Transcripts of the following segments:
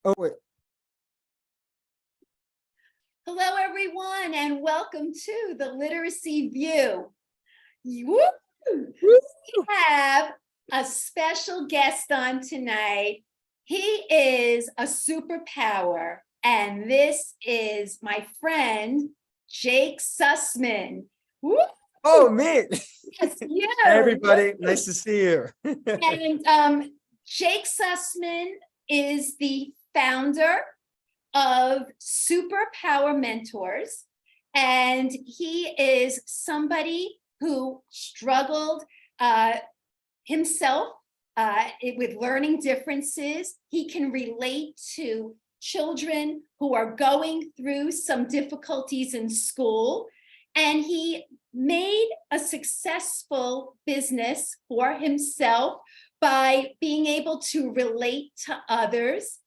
Oh, wait. Hello, everyone, and welcome to the Literacy View. Woo! We have a special guest on tonight. He is a superpower, and this is my friend, Jake Sussman. Woo! Oh, me. Yes, you. Hey, everybody. Nice to see you. And Jake Sussman is the founder of Superpower Mentors, and he is somebody who struggled himself with learning differences. He can relate to children who are going through some difficulties in school, and he made a successful business for himself by being able to relate to others.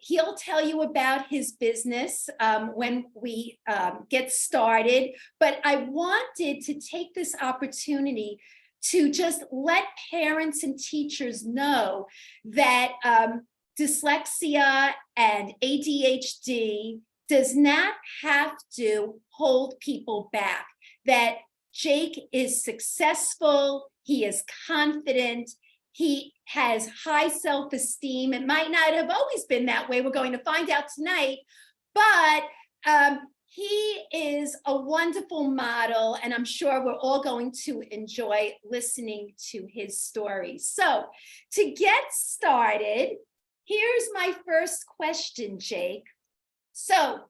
He'll tell you about his business when we get started, but I wanted to take this opportunity to just let parents and teachers know that dyslexia and ADHD does not have to hold people back, that Jake is successful, he is confident, he has high self-esteem. It might not have always been that way. We're going to find out tonight, but he is a wonderful model, and I'm sure we're all going to enjoy listening to his story. So to get started, here's my first question, Jake. So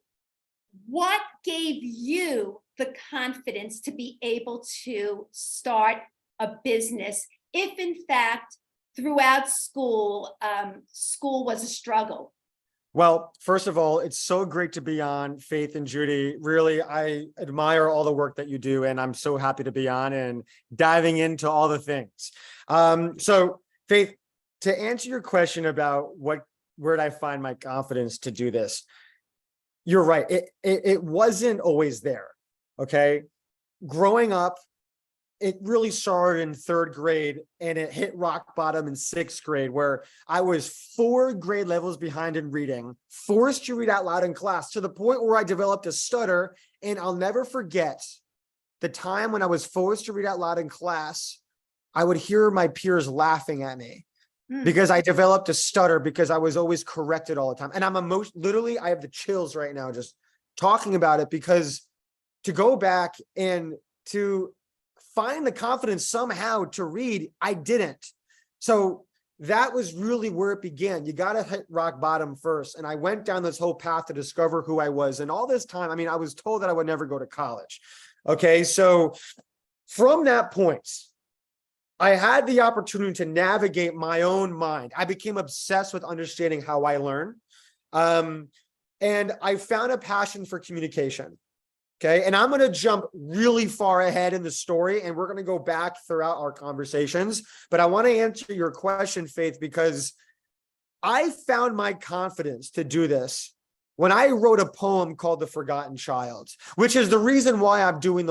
what gave you the confidence to be able to start a business if in fact throughout school, school was a struggle? Well, first of all, it's so great to be on, Faith and Judy. Really, I admire all the work that you do, and I'm so happy to be on and diving into all the things. So, Faith, to answer your question about where did I find my confidence to do this, you're right. It wasn't always there. Okay, growing up, it really started in third grade, and it hit rock bottom in sixth grade, where I was 4 grade levels behind in reading, forced to read out loud in class, to the point where I developed a stutter. And I'll never forget the time when I was forced to read out loud in class. I would hear my peers laughing at me because I developed a stutter, because I was always corrected all the time. And I'm literally, I have the chills right now just talking about it, because to go back and to find the confidence somehow to read, I didn't. So that was really where it began. You got to hit rock bottom first. And I went down this whole path to discover who I was. And all this time, I mean, I was told that I would never go to college. Okay. So from that point, I had the opportunity to navigate my own mind. I became obsessed with understanding how I learn. And I found a passion for communication. Okay. And I'm going to jump really far ahead in the story, and we're going to go back throughout our conversations. But I want to answer your question, Faith, because I found my confidence to do this when I wrote a poem called The Forgotten Child, which is the reason why I'm doing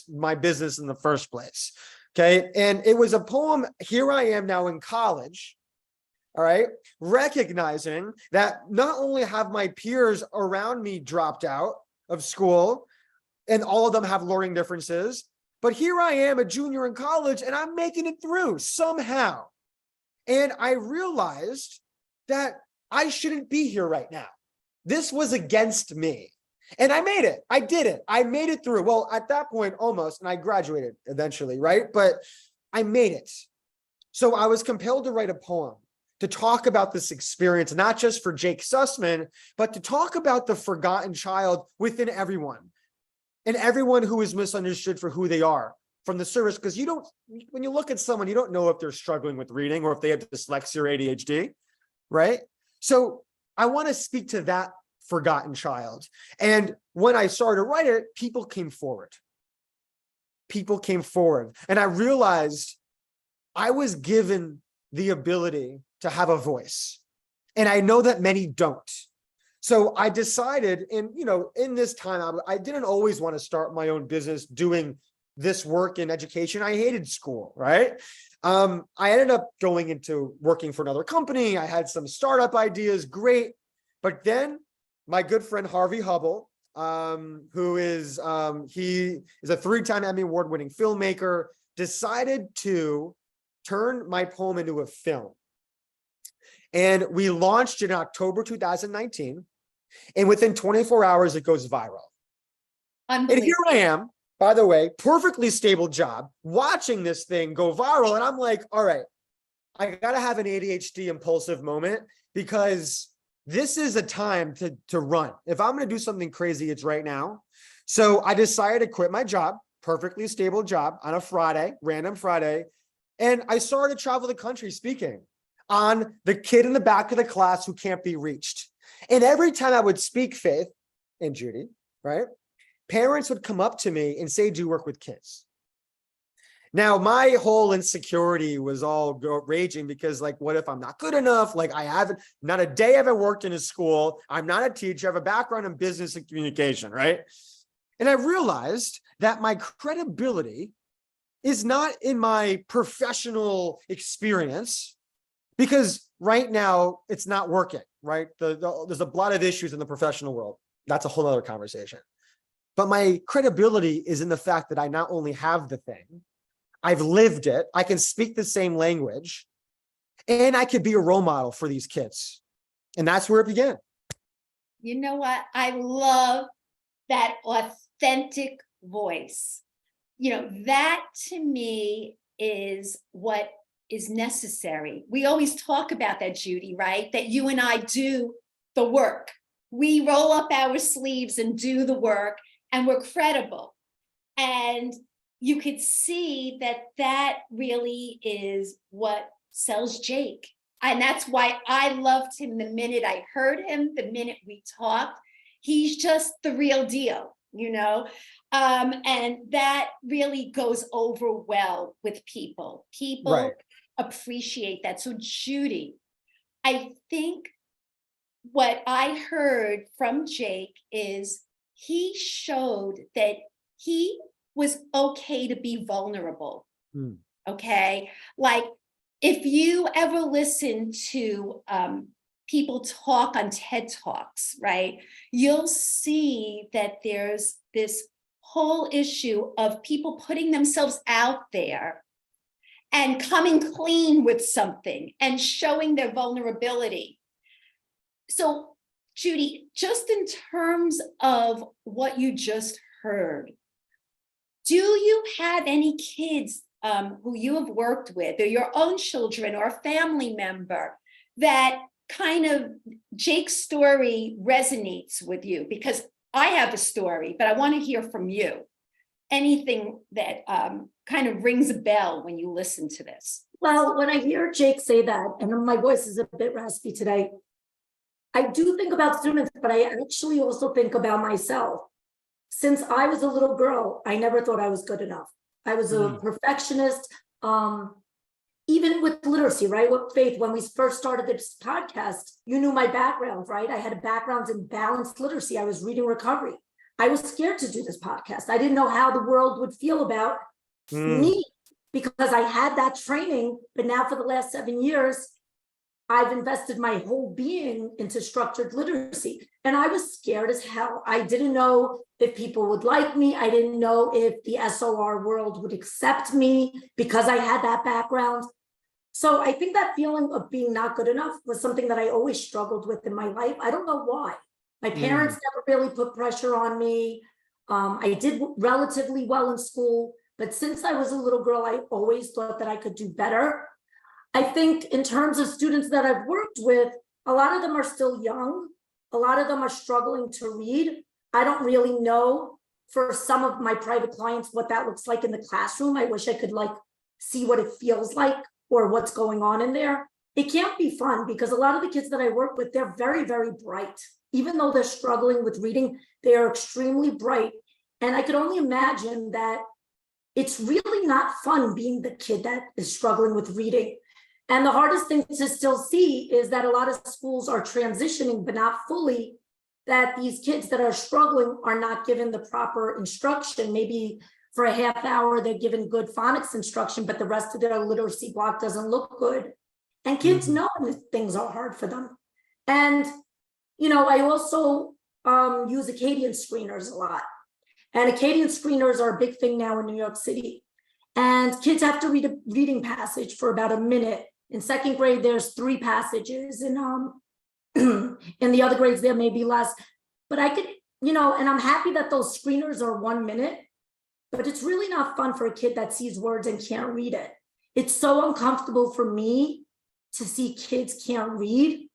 my business in the first place. Okay. And it was a poem. Here I am now in college. All right. Recognizing that not only have my peers around me dropped out of school, and all of them have learning differences, but here I am, a junior in college, and I'm making it through somehow. And I realized that I shouldn't be here right now. This was against me. And I made it. I did it. I made it through. Well, at that point, almost, and I graduated eventually, right? But I made it. So I was compelled to write a poem to talk about this experience, not just for Jake Sussman, but to talk about the forgotten child within everyone. And everyone who is misunderstood for who they are from the service. Because when you look at someone, you don't know if they're struggling with reading or if they have dyslexia or ADHD, right? So I want to speak to that forgotten child. And when I started to write it, people came forward. And I realized I was given the ability to have a voice. And I know that many don't. So I decided in this time, I didn't always want to start my own business doing this work in education. I hated school, right? I ended up going into working for another company. I had some startup ideas, great. But then my good friend Harvey Hubble, who is he is a 3-time Emmy Award-winning filmmaker, decided to turn my poem into a film. And we launched in October 2019. And within 24 hours, it goes viral. And here I am, by the way, perfectly stable job, watching this thing go viral. And I'm like, all right, I got to have an ADHD impulsive moment, because this is a time to run. If I'm going to do something crazy, it's right now. So I decided to quit my job, perfectly stable job, on a Friday, random Friday. And I started to travel the country speaking on the kid in the back of the class who can't be reached. And every time I would speak, Faith and Judy, right, parents would come up to me and say, do you work with kids? Now, my whole insecurity was all raging, because like, what if I'm not good enough? Like, I haven't, not a day have I worked in a school. I'm not a teacher. I have a background in business and communication, right? And I realized that my credibility is not in my professional experience, because right now it's not working, right? There's a lot of issues in the professional world. That's a whole other conversation. But my credibility is in the fact that I not only have the thing, I've lived it, I can speak the same language, and I could be a role model for these kids. And that's where it began. You know what? I love that authentic voice. You know, that to me is what is necessary. We always talk about that, Judy, right? That you and I do the work. We roll up our sleeves and do the work, and we're credible. And you could see that that really is what sells Jake. And that's why I loved him the minute I heard him, the minute we talked. He's just the real deal, you know? And that really goes over well with people. People Right. appreciate that. So Judy, I think what I heard from Jake is he showed that he was okay to be vulnerable. Okay. Like, if you ever listen to people talk on TED Talks, right, you'll see that there's this whole issue of people putting themselves out there and coming clean with something and showing their vulnerability. So, Judy, just in terms of what you just heard, do you have any kids who you have worked with, or your own children or a family member, that kind of Jake's story resonates with you? Because I have a story, but I want to hear from you. Anything that kind of rings a bell when you listen to this? Well, when I hear Jake say that, and my voice is a bit raspy today, I do think about students, but I actually also think about myself. Since I was a little girl, I never thought I was good enough. I was a perfectionist, even with literacy, right? With Faith, when we first started this podcast, you knew my background, right? I had a background in balanced literacy. I was reading recovery. I was scared to do this podcast. I didn't know how the world would feel about me, because I had that training. But now for the last 7 years, I've invested my whole being into structured literacy. And I was scared as hell. I didn't know if people would like me. I didn't know if the SOR world would accept me because I had that background. So I think that feeling of being not good enough was something that I always struggled with in my life. I don't know why. My parents never really put pressure on me. I did relatively well in school, but since I was a little girl, I always thought that I could do better. I think in terms of students that I've worked with, a lot of them are still young. A lot of them are struggling to read. I don't really know for some of my private clients what that looks like in the classroom. I wish I could see what it feels like or what's going on in there. It can't be fun, because a lot of the kids that I work with, they're very, very bright. Even though they're struggling with reading, they are extremely bright. And I could only imagine that it's really not fun being the kid that is struggling with reading. And the hardest thing to still see is that a lot of schools are transitioning, but not fully, that these kids that are struggling are not given the proper instruction, maybe for a half hour, they're given good phonics instruction, but the rest of their literacy block doesn't look good. And kids know that things are hard for them. And, I also use Acadian screeners a lot. And Acadian screeners are a big thing now in New York City. And kids have to read a reading passage for about a minute. In second grade, there's 3 passages. And in the other grades, there may be less. But I could, and I'm happy that those screeners are 1 minute. But it's really not fun for a kid that sees words and can't read it. It's so uncomfortable for me to see kids can't read.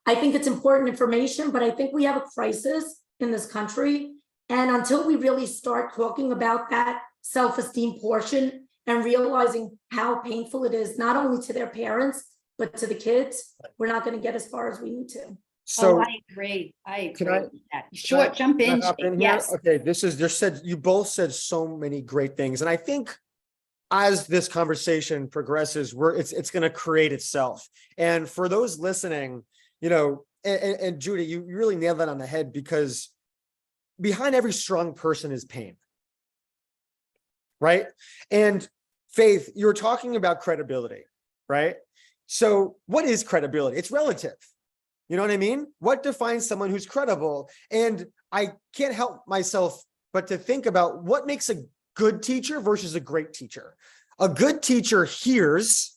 I think it's important information, but I think we have a crisis in this country. And until we really start talking about that self-esteem portion and realizing how painful it is, not only to their parents, but to the kids, we're not going to get as far as we need to. So I agree. I can agree I- with that. Sure, jump Can I in. hop in here? Yes. Okay, you both said so many great things. And I think as this conversation progresses, it's going to create itself. And for those listening, and Judy, you really nailed that on the head, because behind every strong person is pain. Right? And Faith, you're talking about credibility, right? So what is credibility? It's relative. You know what I mean? What defines someone who's credible? And I can't help myself but to think about what makes a good teacher versus a great teacher. A good teacher hears,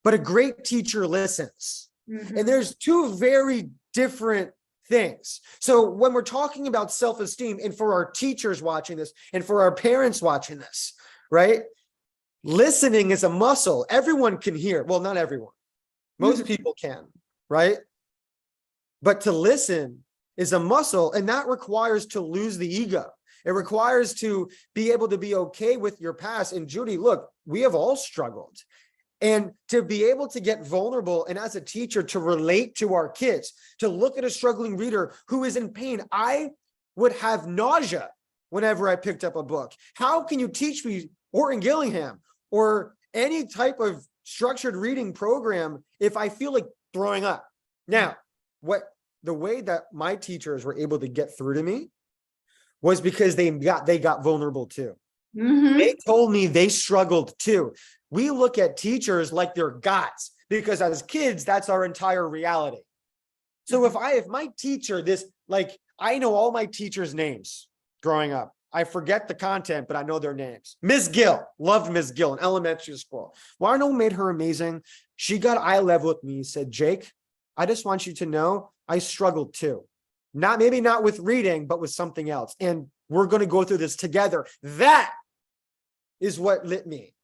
but a great teacher listens. And there's 2 very different things. So when we're talking about self-esteem, and for our teachers watching this, and for our parents watching this, right? Listening is a muscle. Everyone can hear. Well, not everyone. Most people can, right? But to listen is a muscle, and that requires to lose the ego. It requires to be able to be okay with your past. And Judy, look, we have all struggled. And to be able to get vulnerable, and as a teacher, to relate to our kids, to look at a struggling reader who is in pain. I would have nausea whenever I picked up a book. How can you teach me Orton Gillingham or any type of structured reading program if I feel like throwing up? Now, the way that my teachers were able to get through to me was because they got vulnerable too. They told me they struggled too. We look at teachers like they're gods, because as kids, that's our entire reality. So if my teacher, I know all my teachers' names growing up. I forget the content, but I know their names. Miss Gill, loved Miss Gill in elementary school. Well, I know what made her amazing. She got eye level with me, said, Jake, I just want you to know I struggled too. Maybe not with reading, but with something else. And we're going to go through this together. That is what lit me.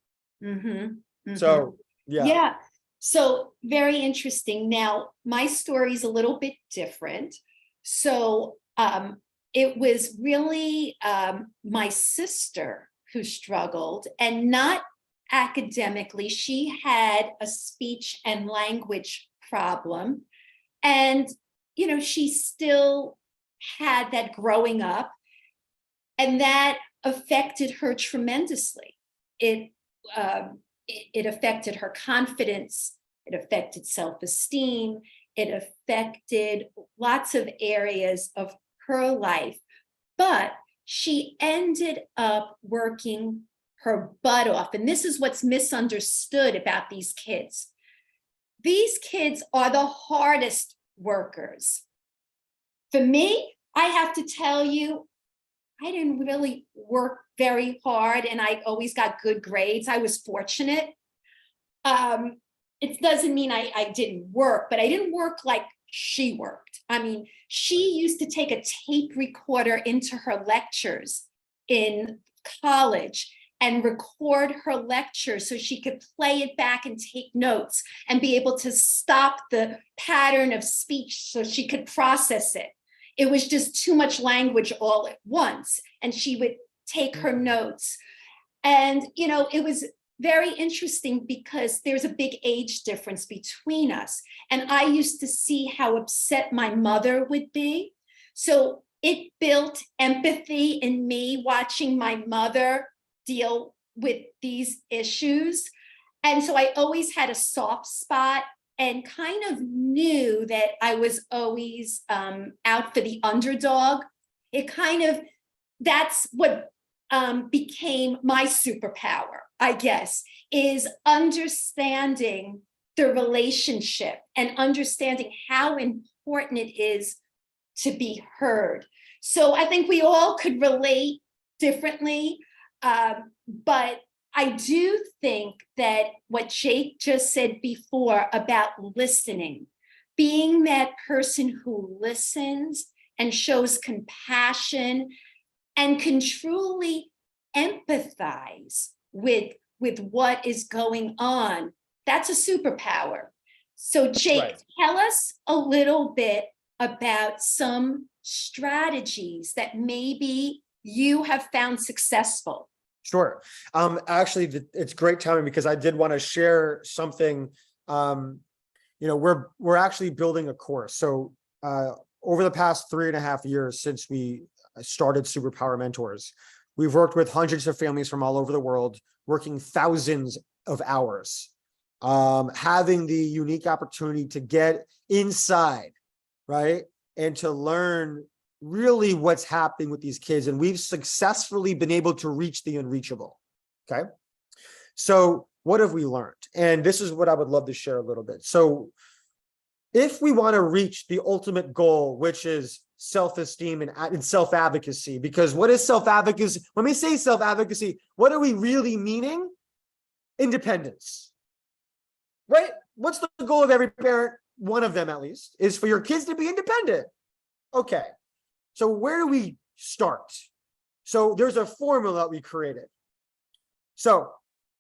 So, yeah. Yeah. So very interesting. Now, my story is a little bit different. So it was really my sister who struggled, and not academically. She had a speech and language problem. And, she still had that growing up, and that affected her tremendously. It affected her confidence. It affected self-esteem. It affected lots of areas of her life. But she ended up working her butt off. And this is what's misunderstood about these kids. These kids are the hardest workers. For me, I have to tell you, I didn't really work very hard, and I always got good grades. I was fortunate. It doesn't mean I didn't work, but I didn't work like she worked. I mean, she used to take a tape recorder into her lectures in college and record her lecture so she could play it back and take notes and be able to stop the pattern of speech so she could process it. It was just too much language all at once, and she would take her notes. And, it was very interesting because there's a big age difference between us. And I used to see how upset my mother would be. So it built empathy in me watching my mother deal with these issues. And so I always had a soft spot and kind of knew that I was always out for the underdog. That's what became my superpower, I guess, is understanding the relationship and understanding how important it is to be heard. So I think we all could relate differently, but I do think that what Jake just said before about listening, being that person who listens and shows compassion and can truly empathize with what is going on, that's a superpower. So Jake, Right. tell us a little bit about some strategies that maybe you have found successful. Sure. Actually, it's great timing because I did want to share something. We're actually building a course. So over the past 3.5 years since we started Superpower Mentors, we've worked with hundreds of families from all over the world, working thousands of hours, having the unique opportunity to get inside, right? And to learn really what's happening with these kids. And we've successfully been able to reach the unreachable. Okay. So what have we learned? And this is what I would love to share a little bit. So if we want to reach the ultimate goal, which is self-esteem and self-advocacy, because what is self-advocacy? When we say self-advocacy, what are we really meaning? Independence, right? What's the goal of every parent? One of them, at least, is for your kids to be independent. Okay. So where do we start? So there's a formula that we created. So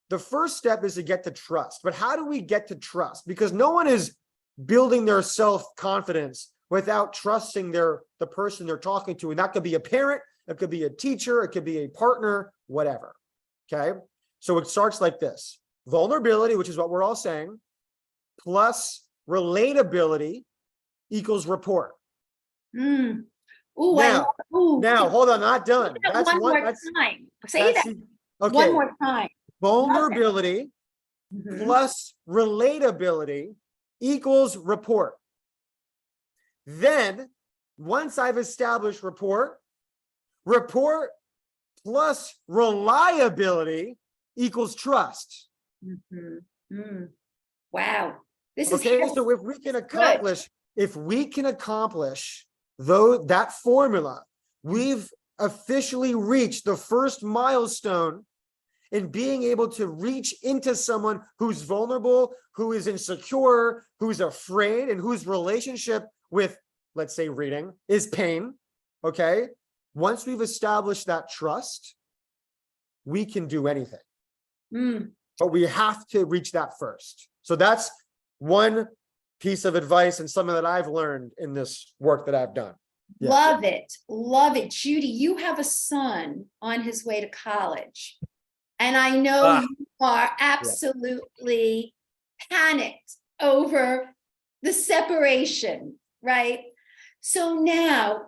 the first step is to get to trust. But how do we get to trust? Because no one is building their self-confidence without trusting the person they're talking to. And that could be a parent, it could be a teacher, it could be a partner, whatever. Okay. So it starts like this: vulnerability, which is what we're all saying, plus relatability equals rapport. Mm. Ooh, now, hold on, not done. That's one more time. Say that. Okay. One more time. Vulnerability plus relatability equals rapport. Then, once I've established rapport plus reliability equals trust. Wow. This is okay. So if we can accomplish that formula, we've officially reached the first milestone in being able to reach into someone who's vulnerable, who is insecure, who's afraid, and whose relationship with, let's say, reading is pain. Okay. Once we've established that trust, we can do anything. But we have to reach that first. So that's one piece of advice and something that I've learned in this work that I've done. Yeah. Love it. Love it. Judy, you have a son on his way to college. And I know you are absolutely panicked over the separation, right? So now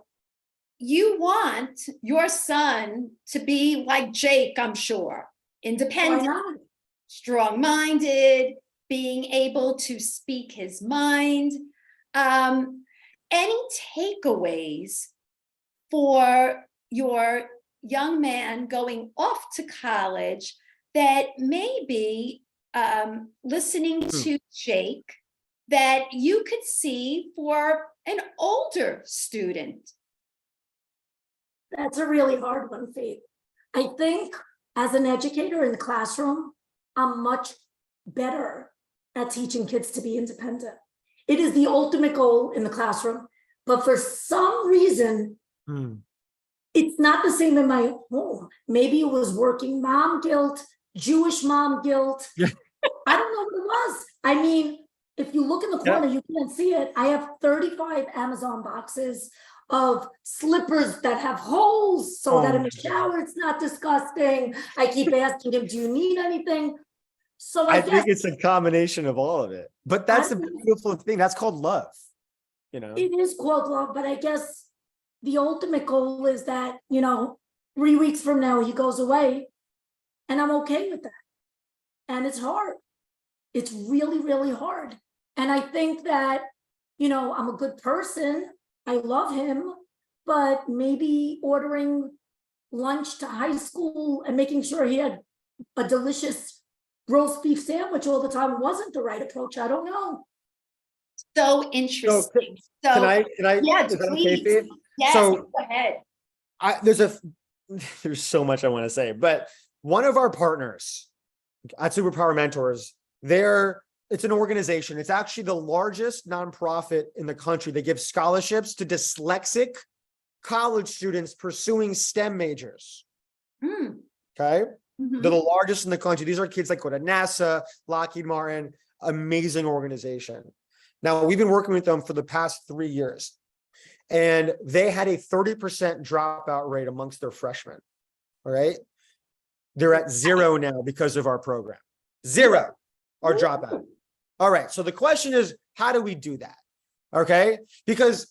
you want your son to be like Jake, I'm sure, independent, strong-minded, being able to speak his mind. Any takeaways for your young man going off to college that maybe listening to Jake that you could see for an older student? That's a really hard one, Faith. I think as an educator in the classroom, I'm much better at teaching kids to be independent. It is the ultimate goal in the classroom, but for some reason, it's not the same in my home. Maybe it was working mom guilt, Jewish mom guilt. I don't know what it was. I mean, if you look in the corner, you can't see it. I have 35 Amazon boxes of slippers that have holes so that in the shower it's not disgusting. I keep asking him, do you need anything? So I think it's a combination of all of it. But that's the beautiful thing. That's called love. You know, it is called love, but I guess the ultimate goal is that, 3 weeks from now he goes away and I'm okay with that. And it's hard. It's really, really hard. And I think that, I'm a good person. I love him, but maybe ordering lunch to high school and making sure he had a delicious roast beef sandwich all the time wasn't the right approach. I don't know. So interesting. So, Can I, yeah, is that okay, please. Faith? Yes, So- go ahead. There's so much I want to say, but one of our partners at Superpower Mentors, it's an organization. It's actually the largest nonprofit in the country. They give scholarships to dyslexic college students pursuing STEM majors. Mm. Okay. Mhm. They're the largest in the country. These are kids that go to NASA, Lockheed Martin, amazing organization. Now, we've been working with them for the past 3 years, and they had a 30% dropout rate amongst their freshmen. All right. They're at 0 now because of our program. 0 are dropout. All right. So the question is, how do we do that? Okay. Because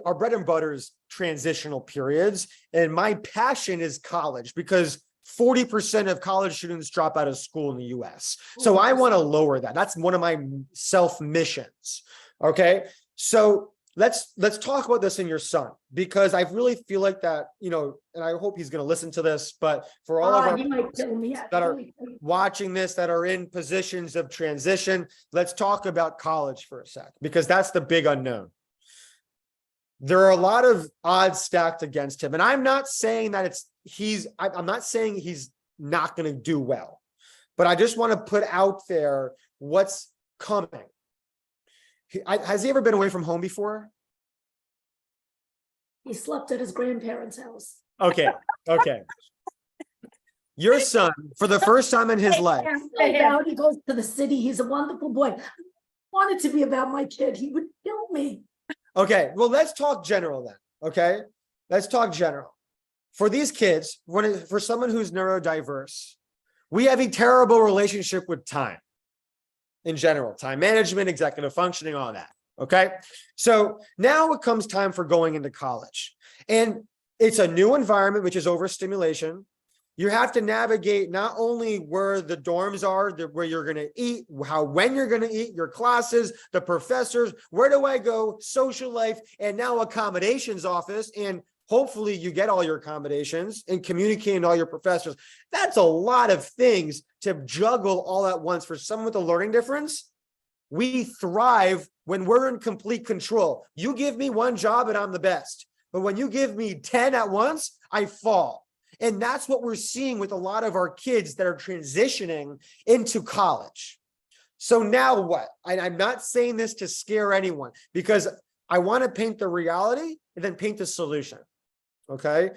our bread and butter is transitional periods. And my passion is college, because 40% of college students drop out of school in the US. So I want to lower that. That's one of my self missions. Okay. So let's talk about this in your son, because I really feel like that, and I hope he's going to listen to this, but for all of our You might kill me, that are watching this, that are in positions of transition, let's talk about college for a sec, because that's the big unknown. There are a lot of odds stacked against him. And I'm not saying that I'm not saying he's not going to do well, but I just want to put out there what's coming. Has he ever been away from home before? He slept at his grandparents' house. Okay. Your son, for the first time in his life. He goes to the city. He's a wonderful boy. I want it to be about my kid. He would kill me. Okay, well, let's talk general then. Okay, let's talk general. For these kids, for someone who's neurodiverse, we have a terrible relationship with time. In general, time management, executive functioning, all that. Okay. So now it comes time for going into college, and it's a new environment, which is overstimulation. You have to navigate not only where the dorms are, where you're going to eat, when you're going to eat, your classes, the professors, where do I go, social life, and now accommodations office. And hopefully you get all your accommodations and communicating to all your professors. That's a lot of things to juggle all at once. For someone with a learning difference, we thrive when we're in complete control. You give me one job and I'm the best. But when you give me 10 at once, I fall. And that's what we're seeing with a lot of our kids that are transitioning into college. So now what? I'm not saying this to scare anyone, because I want to paint the reality and then paint the solution. Okay.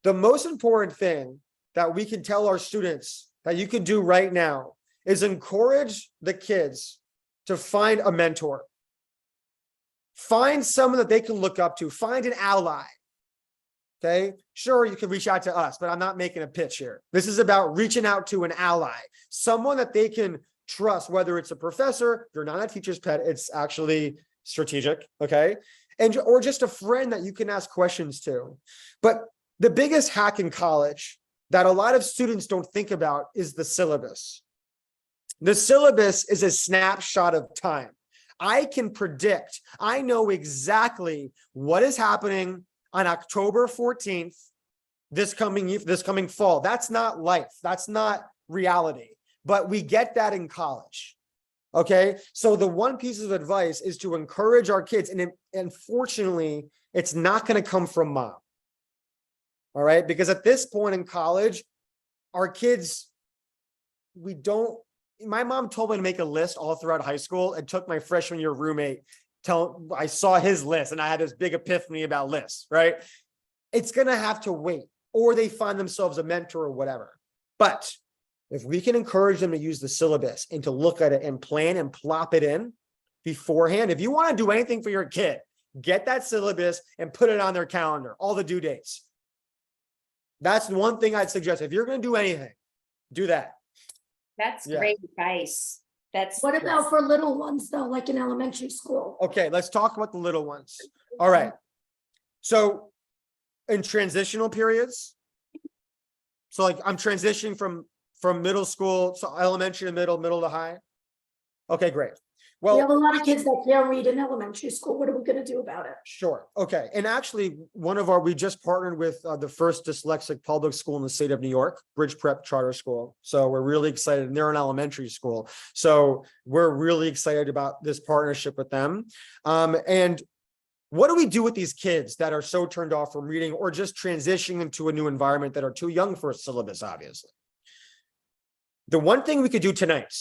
The most important thing that we can tell our students that you can do right now is encourage the kids to find a mentor. Find someone that they can look up to. Find an ally. Okay. Sure, you can reach out to us, but I'm not making a pitch here. This is about reaching out to an ally, someone that they can trust, whether it's a professor. You're not a teacher's pet. It's actually strategic. Okay. Or just a friend that you can ask questions to. But the biggest hack in college that a lot of students don't think about is the syllabus. The syllabus is a snapshot of time. I can predict, I know exactly what is happening on October 14th, this coming fall. That's not life. That's not reality. But we get that in college. Okay. So the one piece of advice is to encourage our kids. And unfortunately, it's not going to come from mom. All right. Because at this point in college, our kids, my mom told me to make a list all throughout high school, and took my freshman year roommate. I saw his list and I had this big epiphany about lists, right? It's going to have to wait, or they find themselves a mentor or whatever. But if we can encourage them to use the syllabus and to look at it and plan and plop it in beforehand, if you want to do anything for your kid, get that syllabus and put it on their calendar, all the due dates. That's one thing I'd suggest. If you're going to do anything, do that. That's great advice. What about for little ones though, like in elementary school? Okay, let's talk about the little ones. All right. So in transitional periods, so like I'm transitioning from middle school, so elementary to middle to high. Okay, great. We have Well, a lot of kids that can't read in elementary school. What are we gonna do about it? sure. Okay. And actually, we just partnered with the first dyslexic public school in the state of New York, Bridge Prep Charter School. So we're really excited. And they're an elementary school. So we're really excited about this partnership with them. And what do we do with these kids that are so turned off from reading or just transitioning into a new environment that are too young for a syllabus, obviously? The one thing we could do tonight,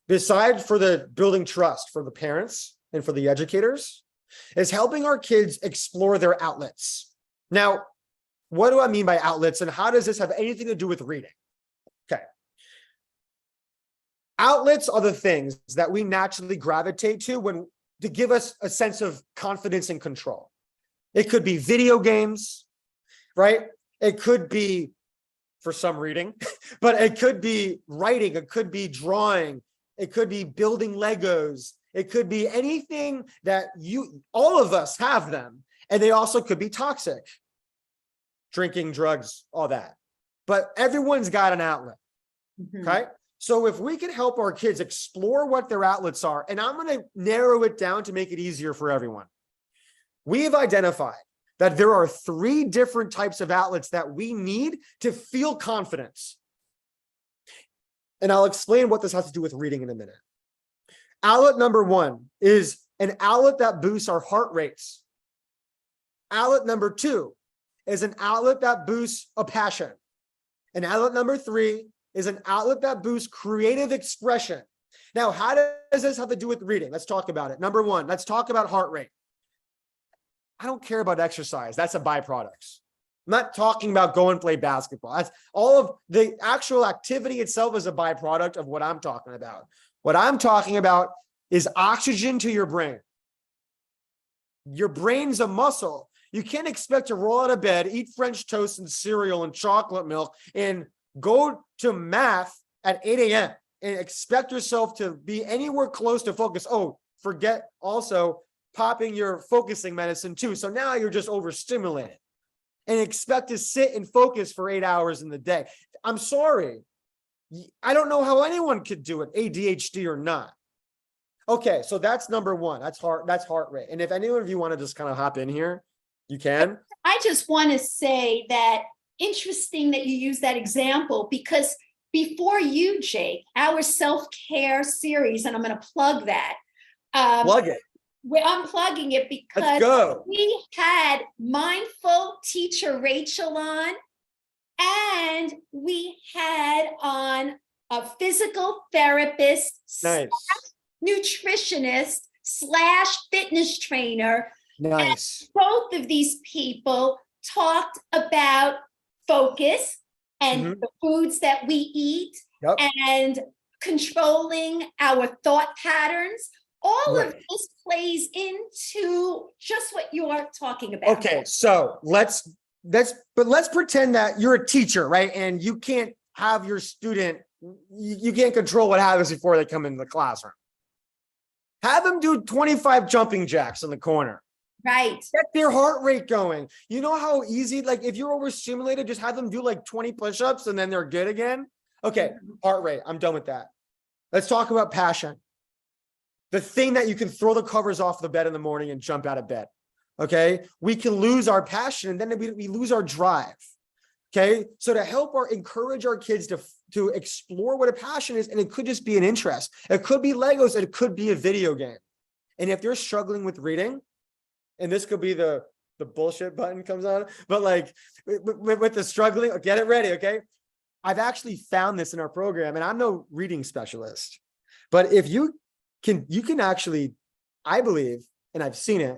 besides for the building trust for the parents and for the educators, is helping our kids explore their outlets. Now, what do I mean by outlets, and how does this have anything to do with reading? Okay. Outlets are the things that we naturally gravitate to to give us a sense of confidence and control. It could be video games, right? It could be, for some, reading, but it could be writing, it could be drawing, it could be building Legos, it could be anything that all of us have them, and they also could be toxic. Drinking, drugs, all that. But everyone's got an outlet, okay? So if we can help our kids explore what their outlets are, and I'm going to narrow it down to make it easier for everyone. We have identified that there are 3 different types of outlets that we need to feel confidence. And I'll explain what this has to do with reading in a minute. Outlet number 1 is an outlet that boosts our heart rates. Outlet number 2 is an outlet that boosts a passion. And outlet number 3 is an outlet that boosts creative expression. Now, how does this have to do with reading? Let's talk about it. Number 1, let's talk about heart rate. I don't care about exercise. That's a byproduct. I'm not talking about go and play basketball. That's all of the actual activity itself is a byproduct of what I'm talking about. What I'm talking about is oxygen to your brain. Your brain's a muscle. You can't expect to roll out of bed, eat French toast and cereal and chocolate milk, and go to math at 8 a.m. and expect yourself to be anywhere close to focus. Oh, forget also popping your focusing medicine too. So now you're just overstimulated and expect to sit and focus for 8 hours in the day. I'm sorry. I don't know how anyone could do it, ADHD or not. Okay, so that's number 1. That's heart rate. And if any of you want to just kind of hop in here, you can. I just want to say that interesting that you use that example, because before you, Jake, our self-care series, and I'm going to plug that. Plug it. I'm plugging it because we had mindful teacher Rachel on, and we had on a physical therapist, Nice. nutritionist / fitness trainer. Nice. And both of these people talked about focus and the foods that we eat, and controlling our thought patterns. All of this plays into just what you're talking about. Okay, so let's pretend that you're a teacher, right? And you can't have your student, you can't control what happens before they come into the classroom. Have them do 25 jumping jacks in the corner. Right. Get their heart rate going. You know how easy, like if you're overstimulated, just have them do like 20 push-ups and then they're good again. Okay, heart rate, I'm done with that. Let's talk about passion. The thing that you can throw the covers off the bed in the morning and jump out of bed. Okay, we can lose our passion and then we lose our drive. Okay, so to help encourage our kids to explore what a passion is, and it could just be an interest. It could be Legos, it could be a video game. And if you're struggling with reading, and this could be the bullshit button comes on, but like with the struggling, get it ready, okay? I've actually found this in our program, and I'm no reading specialist, but if you can actually, I believe, and I've seen it,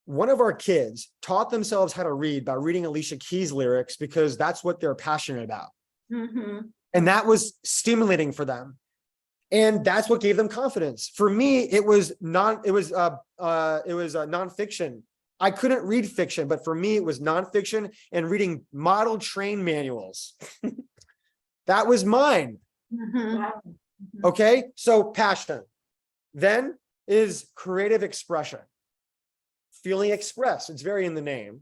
one of our kids taught themselves how to read by reading Alicia Keys lyrics because that's what they're passionate about. And that was stimulating for them. And that's what gave them confidence. For me, it was nonfiction. I couldn't read fiction, but for me, it was nonfiction and reading model train manuals. That was mine. Okay, so passion. Then is creative expression. Feeling expressed. It's very in the name.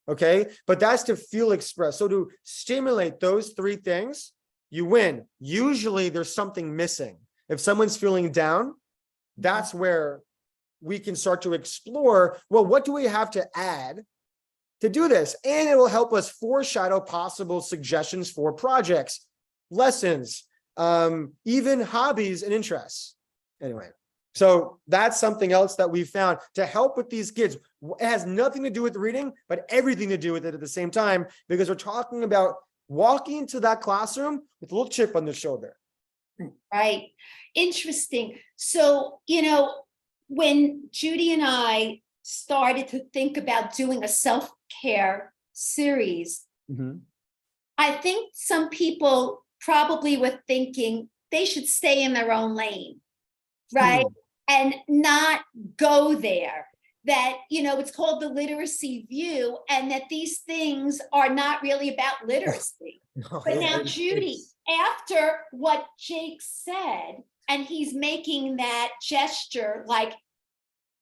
Okay, but that's to feel expressed. So to stimulate those 3 things, you win. Usually there's something missing. If someone's feeling down, that's where we can start to explore, well, what do we have to add to do this? And it will help us foreshadow possible suggestions for projects, lessons, even hobbies and interests. Anyway, so that's something else that we found to help with these kids. It has nothing to do with reading, but everything to do with it at the same time, because we're talking about walking into that classroom with a little chip on the shoulder. Right. Interesting. So, when Judy and I started to think about doing a self-care series, I think some people probably were thinking they should stay in their own lane, right? And not go there. That, it's called the literacy view, and that these things are not really about literacy. But now, Judy, after what Jake said, and he's making that gesture, like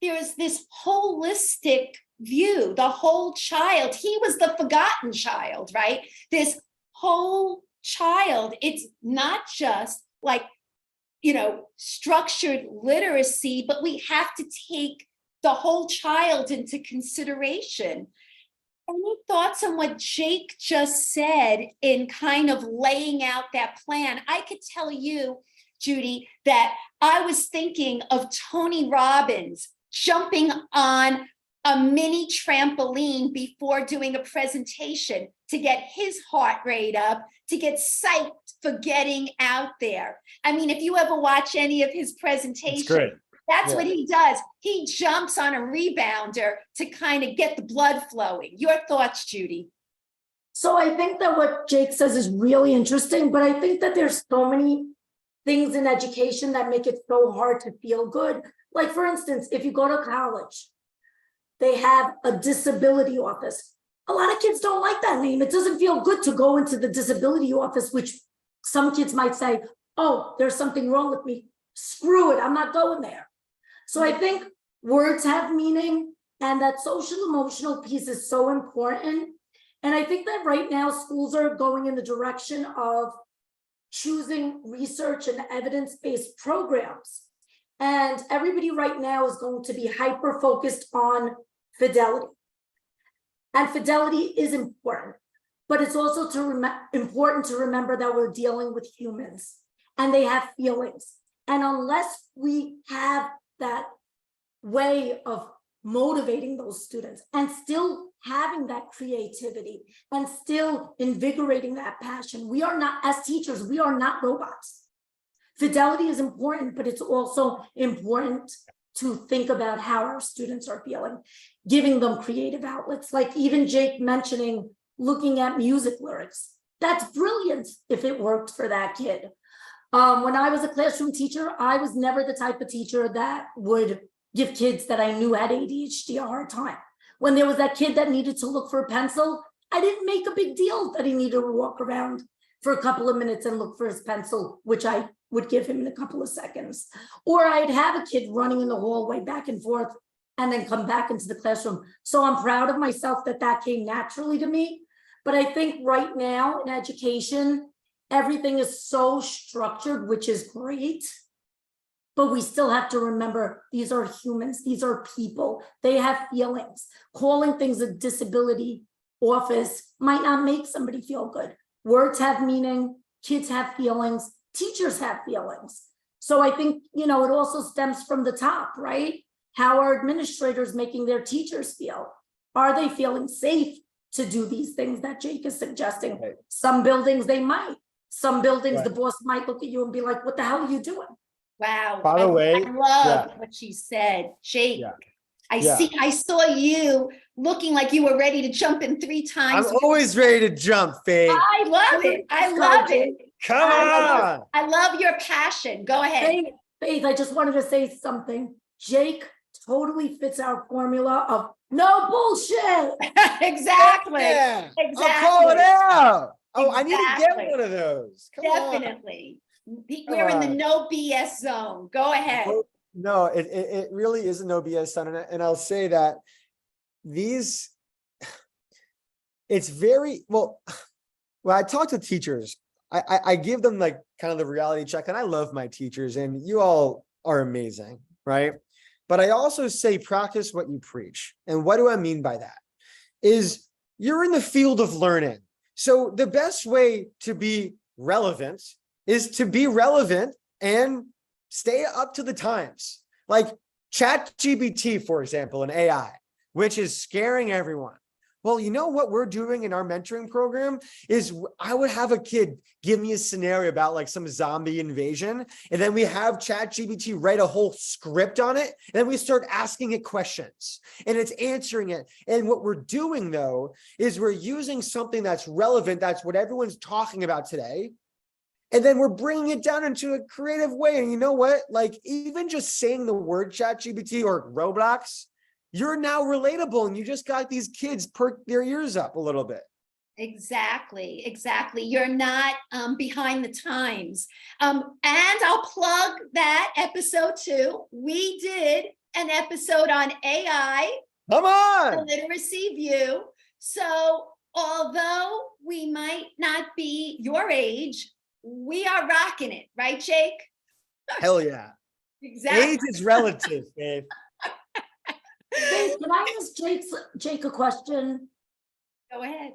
there's this holistic view, the whole child. He was the forgotten child, right? This whole child. It's not just like, structured literacy, but we have to take the whole child into consideration. Any thoughts on what Jake just said in kind of laying out that plan? I could tell you, Judy, that I was thinking of Tony Robbins jumping on a mini trampoline before doing a presentation to get his heart rate up, to get psyched for getting out there. I mean, if you ever watch any of his presentations, that's what he does. He jumps on a rebounder to kind of get the blood flowing. Your thoughts, Judy? So I think that what Jake says is really interesting, but I think that there's so many things in education that make it so hard to feel good. Like, for instance, if you go to college, they have a disability office. A lot of kids don't like that name. It doesn't feel good to go into the disability office, which some kids might say, oh, there's something wrong with me. Screw it, I'm not going there. So I think words have meaning, and that social emotional piece is so important. And I think that right now schools are going in the direction of choosing research and evidence-based programs. And everybody right now is going to be hyper-focused on fidelity. And fidelity is important, but it's also important to remember that we're dealing with humans and they have feelings. And unless we have that way of motivating those students and still having that creativity and still invigorating that passion, we are not, as teachers, we are not robots. Fidelity is important, but it's also important to think about how our students are feeling, giving them creative outlets. Like even Jake mentioning looking at music lyrics. That's brilliant if it worked for that kid. When I was a classroom teacher, I was never the type of teacher that would give kids that I knew had ADHD a hard time. When there was that kid that needed to look for a pencil, I didn't make a big deal that he needed to walk around for a couple of minutes and look for his pencil, which I would give him in a couple of seconds. Or I'd have a kid running in the hallway back and forth and then come back into the classroom. So I'm proud of myself that that came naturally to me. But I think right now in education, everything is so structured, which is great. But we still have to remember these are humans, these are people, they have feelings. Calling things a disability office might not make somebody feel good. Words have meaning, kids have feelings, teachers have feelings. So I think, it also stems from the top, right? How are administrators making their teachers feel? Are they feeling safe to do these things that Jake is suggesting? Right. Some buildings they might. Some buildings, Right. the boss might look at you and be like, what the hell are you doing? Wow. By the way, I love what she said, Jake. Yeah. I saw you looking like you were ready to jump in 3 times. I'm always ready to jump, Faith. I love it. I love it. Come on. I love your passion. Go ahead. Faith, I just wanted to say something. Jake totally fits our formula of no bullshit. Exactly. Yeah. Exactly. I'll call it out. Oh, I need to Exactly. get one of those. Come on. Definitely. We're in the no BS zone. Go ahead. No, it really is a no BS zone. And I'll say that it's very, when I talk to teachers, I give them like kind of the reality check, and I love my teachers and you all are amazing. right? But I also say practice what you preach. And what do I mean by that? Is you're in the field of learning. So the best way to be relevant is to be relevant and stay up to the times. Like ChatGPT, for example, an AI, which is scaring everyone. Well, you know what we're doing in our mentoring program is I would have a kid give me a scenario about like some zombie invasion, and then we have ChatGPT write a whole script on it, and then we start asking it questions, and it's answering it. And what we're doing, though, is we're using something that's relevant, that's what everyone's talking about today, and then we're bringing it down into a creative way. And you know what? Like even just saying the word ChatGPT or Roblox, you're now relatable, and you just got these kids perk their ears up a little bit. Exactly, exactly. You're not behind the times. And I'll plug that episode too. We did an episode on AI, Come the on. literacy view. So although we might not be your age, we are rocking it, right, Jake? Hell yeah. Exactly. Age is relative, babe. Hey, can I ask Jake a question? Go ahead.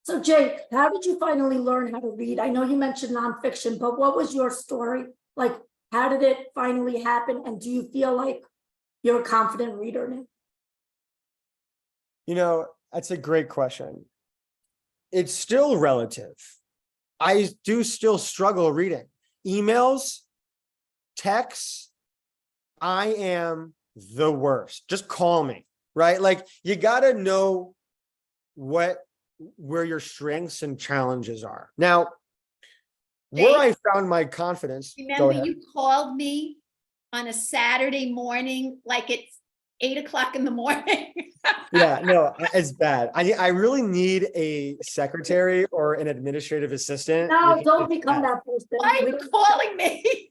So Jake, how did you finally learn how to read? I know you mentioned nonfiction, but what was your story? Like, how did it finally happen? And do you feel like you're a confident reader now? You know, that's a great question. It's still relative. I do still struggle reading emails, texts. I am the worst. Just call me, right? Like you got to know where your strengths and challenges are. Now, where I found my confidence. Remember, you called me on a Saturday morning, like it's 8 o'clock in the morning. Yeah, no, it's bad. I really need a secretary or an administrative assistant. No, don't become that person. Why are you calling me?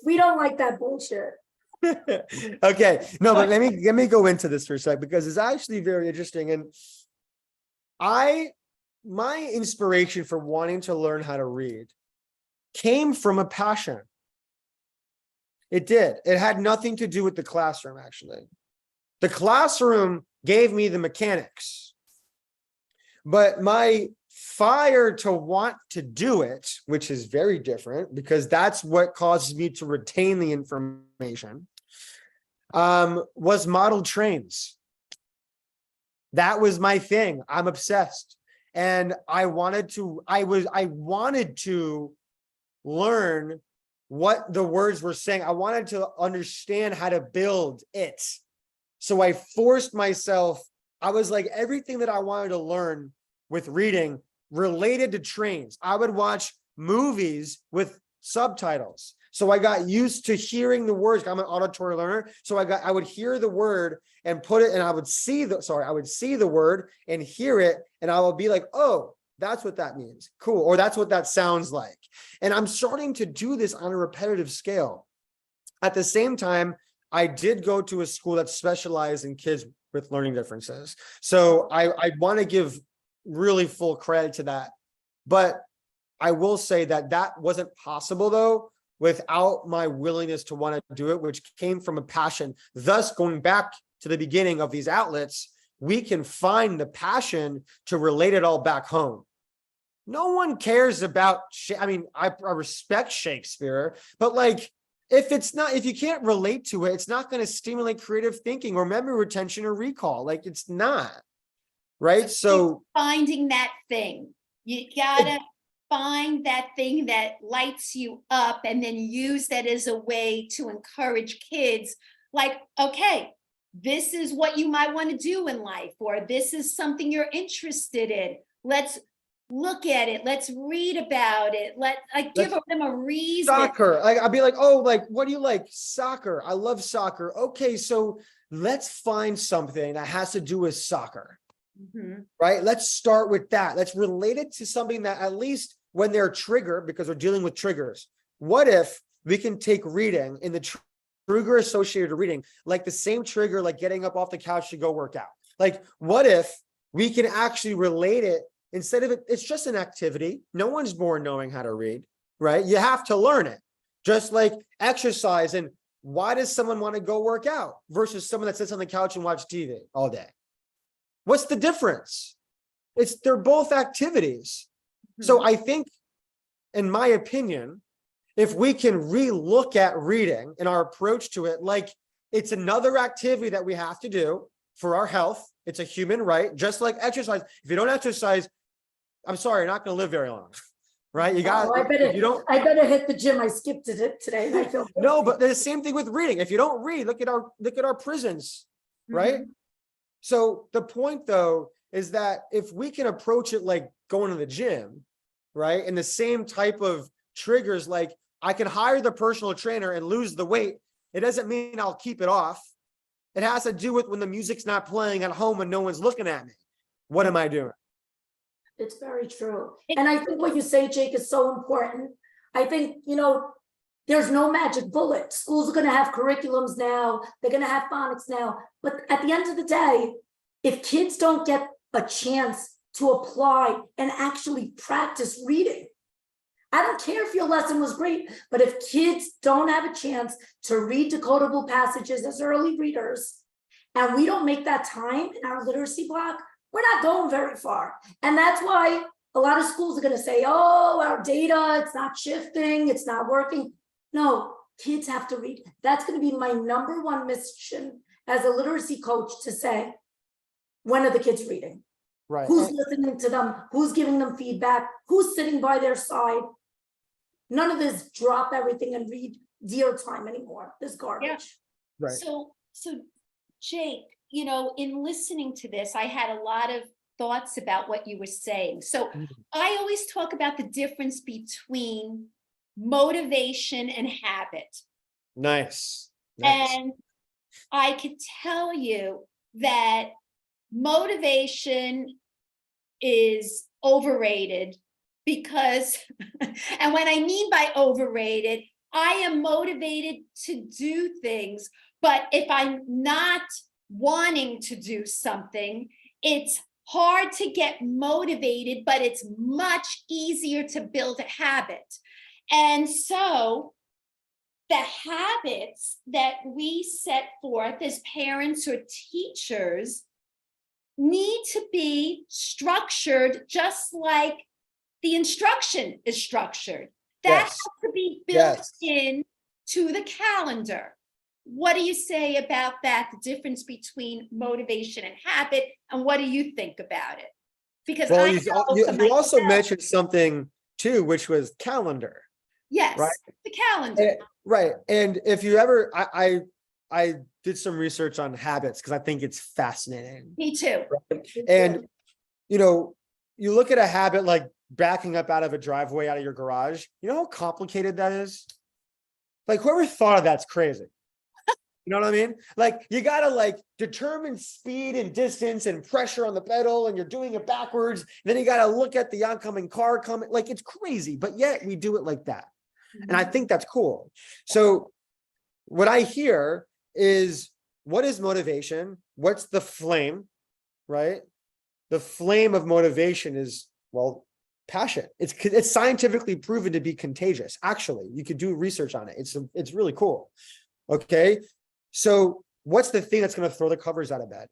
We don't like that bullshit. Okay, no, but let me go into this for a sec because it's actually very interesting. And my inspiration for wanting to learn how to read came from a passion. It did. It had nothing to do with the classroom, actually. The classroom gave me the mechanics, but my fire to want to do it, which is very different because that's what causes me to retain the information, was model trains. That was my thing. I'm obsessed. And I wanted to learn what the words were saying. I wanted to understand how to build it. So I forced myself. I was like, everything that I wanted to learn with reading related to trains. I would watch movies with subtitles. So I got used to hearing the words. I'm an auditory learner. So I would hear the word and put it, and I would see the word and hear it. And I would be like, oh, that's what that means. Cool. Or that's what that sounds like. And I'm starting to do this on a repetitive scale. At the same time, I did go to a school that specialized in kids with learning differences. So I want to give really full credit to that. But I will say that wasn't possible, though, without my willingness to want to do it, which came from a passion. Thus, going back to the beginning of these outlets, we can find the passion to relate it all back home. No one cares about, I respect Shakespeare, but like, if you can't relate to it, it's not going to stimulate creative thinking or memory retention or recall. Like it's not, right? So finding that thing, you gotta find that thing that lights you up and then use that as a way to encourage kids. Like, okay, this is what you might want to do in life, or this is something you're interested in. Let's look at it. Let's read about it. Give them a reason. Soccer. I'd be like, oh, like, what do you like? Soccer. I love soccer. Okay, so let's find something that has to do with soccer. Mm-hmm. Right? Let's start with that. Let's relate it to something that at least when they're triggered, because we're dealing with triggers. What if we can take reading in the trigger associated reading, like the same trigger, like getting up off the couch to go work out? Like, what if we can actually relate it? Instead of it's just an activity. No one's born knowing how to read, right? You have to learn it. Just like exercise and why does someone want to go work out versus someone that sits on the couch and watch TV all day? What's the difference? They're both activities. So I think, in my opinion, if we can re-look at reading and our approach to it, like it's another activity that we have to do for our health. It's a human right, just like exercise. If you don't exercise, I'm sorry, you're not going to live very long, right? You got. I better hit the gym. I skipped it today. And I feel no, but the same thing with reading. If you don't read, look at our prisons, right? So the point, though, is that if we can approach it like going to the gym, right, and the same type of triggers, like I can hire the personal trainer and lose the weight. It doesn't mean I'll keep it off. It has to do with when the music's not playing at home and no one's looking at me. What am I doing? It's very true. And I think what you say, Jake, is so important. I think, there's no magic bullet. Schools are going to have curriculums now. They're going to have phonics now. But at the end of the day, if kids don't get a chance to apply and actually practice reading, I don't care if your lesson was great, but if kids don't have a chance to read decodable passages as early readers, and we don't make that time in our literacy block, we're not going very far. And that's why a lot of schools are going to say, oh, our data, it's not shifting, it's not working. No, kids have to read. That's going to be my number one mission as a literacy coach, to say, when are the kids reading? Right. Who's listening to them? Who's giving them feedback? Who's sitting by their side? None of this drop everything and read dear time anymore. This garbage. Yeah. Right. So Jake, in listening to this, I had a lot of thoughts about what you were saying. So I always talk about the difference between motivation and habit. Nice. And I could tell you that motivation is overrated because, and what I mean by overrated, I am motivated to do things, but if I'm not wanting to do something, it's hard to get motivated, but it's much easier to build a habit. And so the habits that we set forth as parents or teachers need to be structured just like the instruction is structured. That has to be built in to the calendar. What do you say about that, the difference between motivation and habit, and what do you think about it? Because you also mentioned something too, which was calendar. Yes, right? The calendar. Right. And if you ever, I did some research on habits because I think it's fascinating. Me too. Right? And, you look at a habit like backing up out of a driveway out of your garage. You know how complicated that is? Like, whoever thought of that's crazy. You know what I mean? Like, you got to determine speed and distance and pressure on the pedal, and you're doing it backwards. Then you got to look at the oncoming car coming. Like, it's crazy, but yet we do it like that. And I think that's cool. So what I hear is, what is motivation? What's the flame, right? The flame of motivation is, passion. It's scientifically proven to be contagious. Actually, you could do research on it. It's really cool. Okay. So what's the thing that's going to throw the covers out of bed?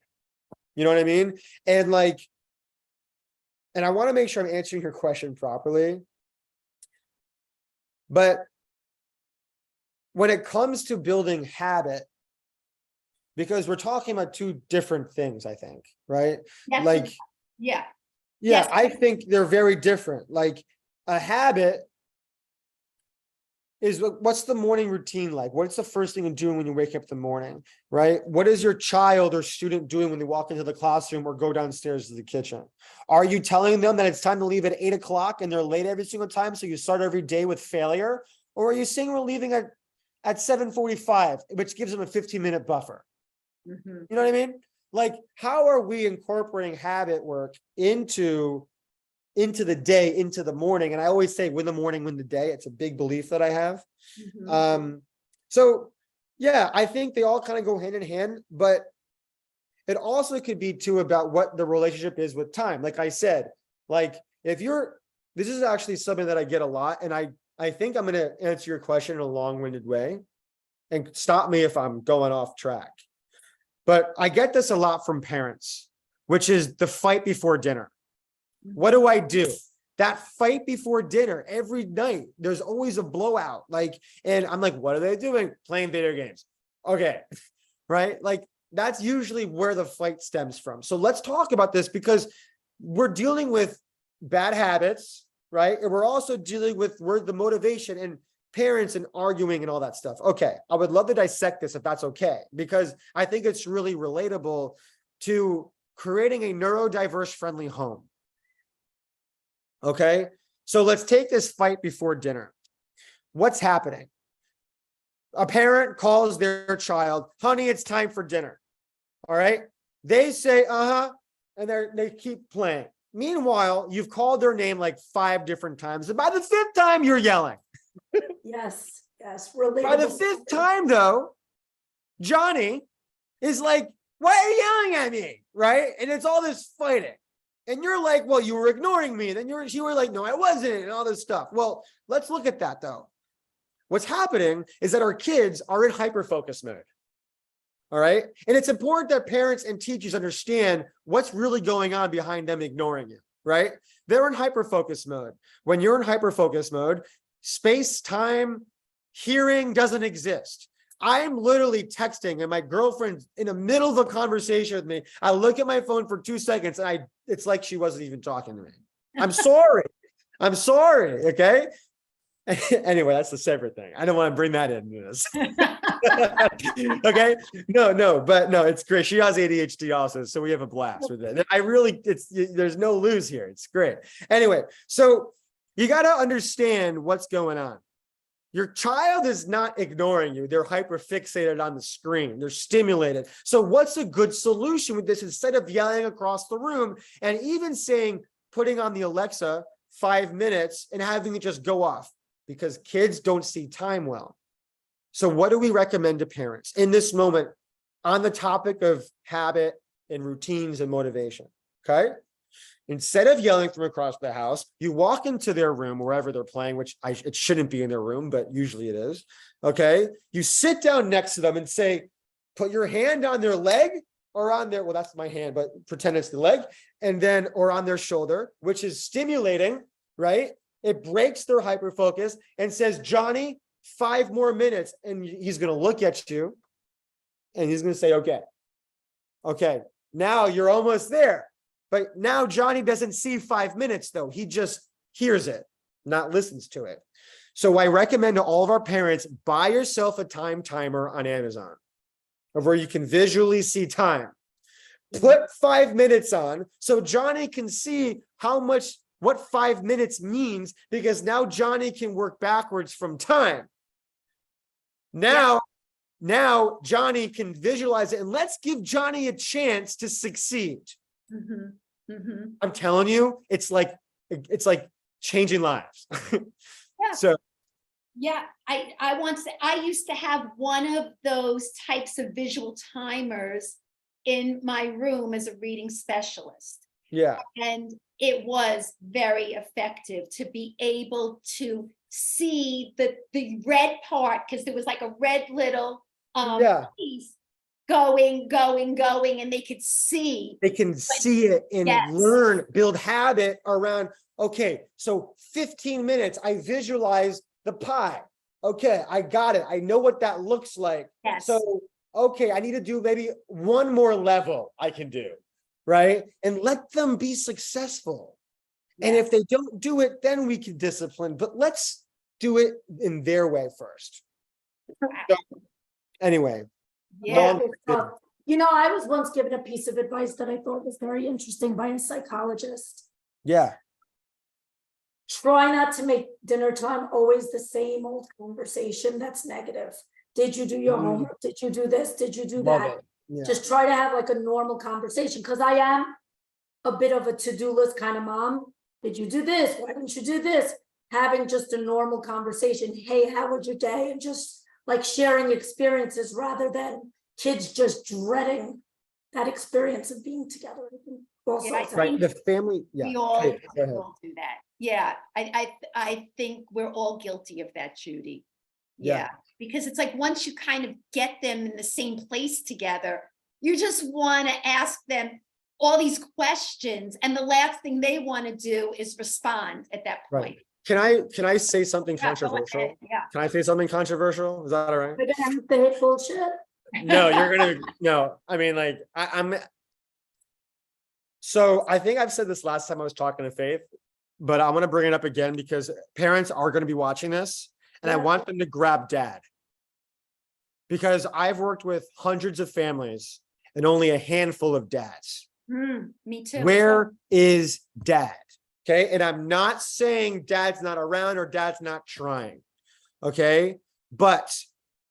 You know what I mean? And I want to make sure I'm answering your question properly. But when it comes to building habit, because we're talking about two different things, I think, right? Yes. Yeah, yes. I think they're very different. Like, a habit is, what's the morning routine like? What's the first thing you're doing when you wake up in the morning, right? What is your child or student doing when they walk into the classroom or go downstairs to the kitchen? Are you telling them that it's time to leave at 8 o'clock and they're late every single time, so you start every day with failure? Or are you saying we're leaving at 7:45, which gives them a 15-minute buffer? You know what I mean? Like, how are we incorporating habit work into the day, into the morning? And I always say, win the morning, win the day. It's a big belief that I have. So yeah, I think they all kind of go hand in hand, but it also could be too about what the relationship is with time. Like I said, this is actually something that I get a lot. And I think I'm going to answer your question in a long-winded way. and stop me if I'm going off track. But I get this a lot from parents, which is the fight before dinner. What do I do? That fight before dinner every night, there's always a blowout. Like, and I'm like, what are they doing? Playing video games. Okay. Right. Like, that's usually where the fight stems from. So let's talk about this, because we're dealing with bad habits, right? And we're also dealing with the motivation and parents and arguing and all that stuff. Okay. I would love to dissect this if that's okay, because I think it's really relatable to creating a neurodiverse friendly home. Okay. So let's take this fight before dinner. What's happening? A parent calls their child, honey, it's time for dinner. All right. They say, and they keep playing. Meanwhile, you've called their name like 5 different times. And by the 5th time, you're yelling. Yes. Relatable. By the 5th time, though, Johnny is like, why are you yelling at me? Right. And it's all this fighting. And you're like, well, you were ignoring me. Then you were like, no, I wasn't, and all this stuff. Well, let's look at that, though. What's happening is that our kids are in hyper-focus mode. All right. And it's important that parents and teachers understand what's really going on behind them ignoring you, right? They're in hyper-focus mode. When you're in hyper-focus mode, space, time, hearing doesn't exist. I'm literally texting and my girlfriend's in the middle of a conversation with me. I look at my phone for 2 seconds and it's like she wasn't even talking to me. I'm sorry. I'm sorry. Okay. Anyway, that's the separate thing. I don't want to bring that into this. Okay. No, it's great. She has ADHD also. So we have a blast with it. There's no lose here. It's great. Anyway, so you got to understand what's going on. Your child is not ignoring you. They're hyperfixated on the screen. They're stimulated. So what's a good solution with this? Instead of yelling across the room and even saying, putting on the Alexa 5 minutes and having it just go off, because kids don't see time well. So what do we recommend to parents in this moment on the topic of habit and routines and motivation? Okay. Instead of yelling from across the house, you walk into their room, wherever they're playing, which it shouldn't be in their room, but usually it is. Okay. You sit down next to them and say, put your hand on their leg or on their, well, that's my hand, but pretend it's the leg, and then, or on their shoulder, which is stimulating, right? It breaks their hyperfocus and says, Johnny, 5 more minutes. And he's going to look at you and he's going to say, okay, now you're almost there. But now Johnny doesn't see 5 minutes though. He just hears it, not listens to it. So I recommend to all of our parents, buy yourself a time timer on Amazon of where you can visually see time. Put 5 minutes on so Johnny can see what 5 minutes means, because now Johnny can work backwards from time. Now Johnny can visualize it, and let's give Johnny a chance to succeed. Mm-hmm. Mm-hmm. I'm telling you, it's like changing lives. Yeah. So yeah, I want to say, I used to have one of those types of visual timers in my room as a reading specialist. Yeah. And it was very effective to be able to see the red part, because there was like a red little piece going, and they could see. They can see it and learn, build habit around, okay, so 15 minutes, I visualize the pie. Okay, I got it. I know what that looks like. Yes. So, okay, I need to do maybe one more level I can do, right? And let them be successful. Yes. And if they don't do it, then we can discipline, but let's do it in their way first. So, anyway. Yeah. I was once given a piece of advice that I thought was very interesting by a psychologist. Yeah. Try not to make dinner time always the same old conversation that's negative. Did you do your homework? Did you do this? Did you do that? Yeah. Just try to have like a normal conversation, because I am a bit of a to-do list kind of mom. Did you do this? Why didn't you do this? Having just a normal conversation. Hey, how was your day? And just like sharing experiences rather than kids just dreading that experience of being together. Right. The family. Yeah. We all do that. Yeah. I think we're all guilty of that, Judy. Yeah. because it's like once you kind of get them in the same place together, you just want to ask them all these questions, and the last thing they want to do is respond at that point. Right. Can I say something Yeah, go controversial? ahead. Yeah. Can I say something controversial? Is that all right? We're gonna say bullshit. No, you're gonna no. I mean, like I'm. So I think I've said this last time I was talking to Faith, but I want to bring it up again because parents are going to be watching this, and I Yeah. want them to grab dad. Because I've worked with hundreds of families and only a handful of dads. Me too. Where is dad? Okay. And I'm not saying dad's not around or dad's not trying. Okay. But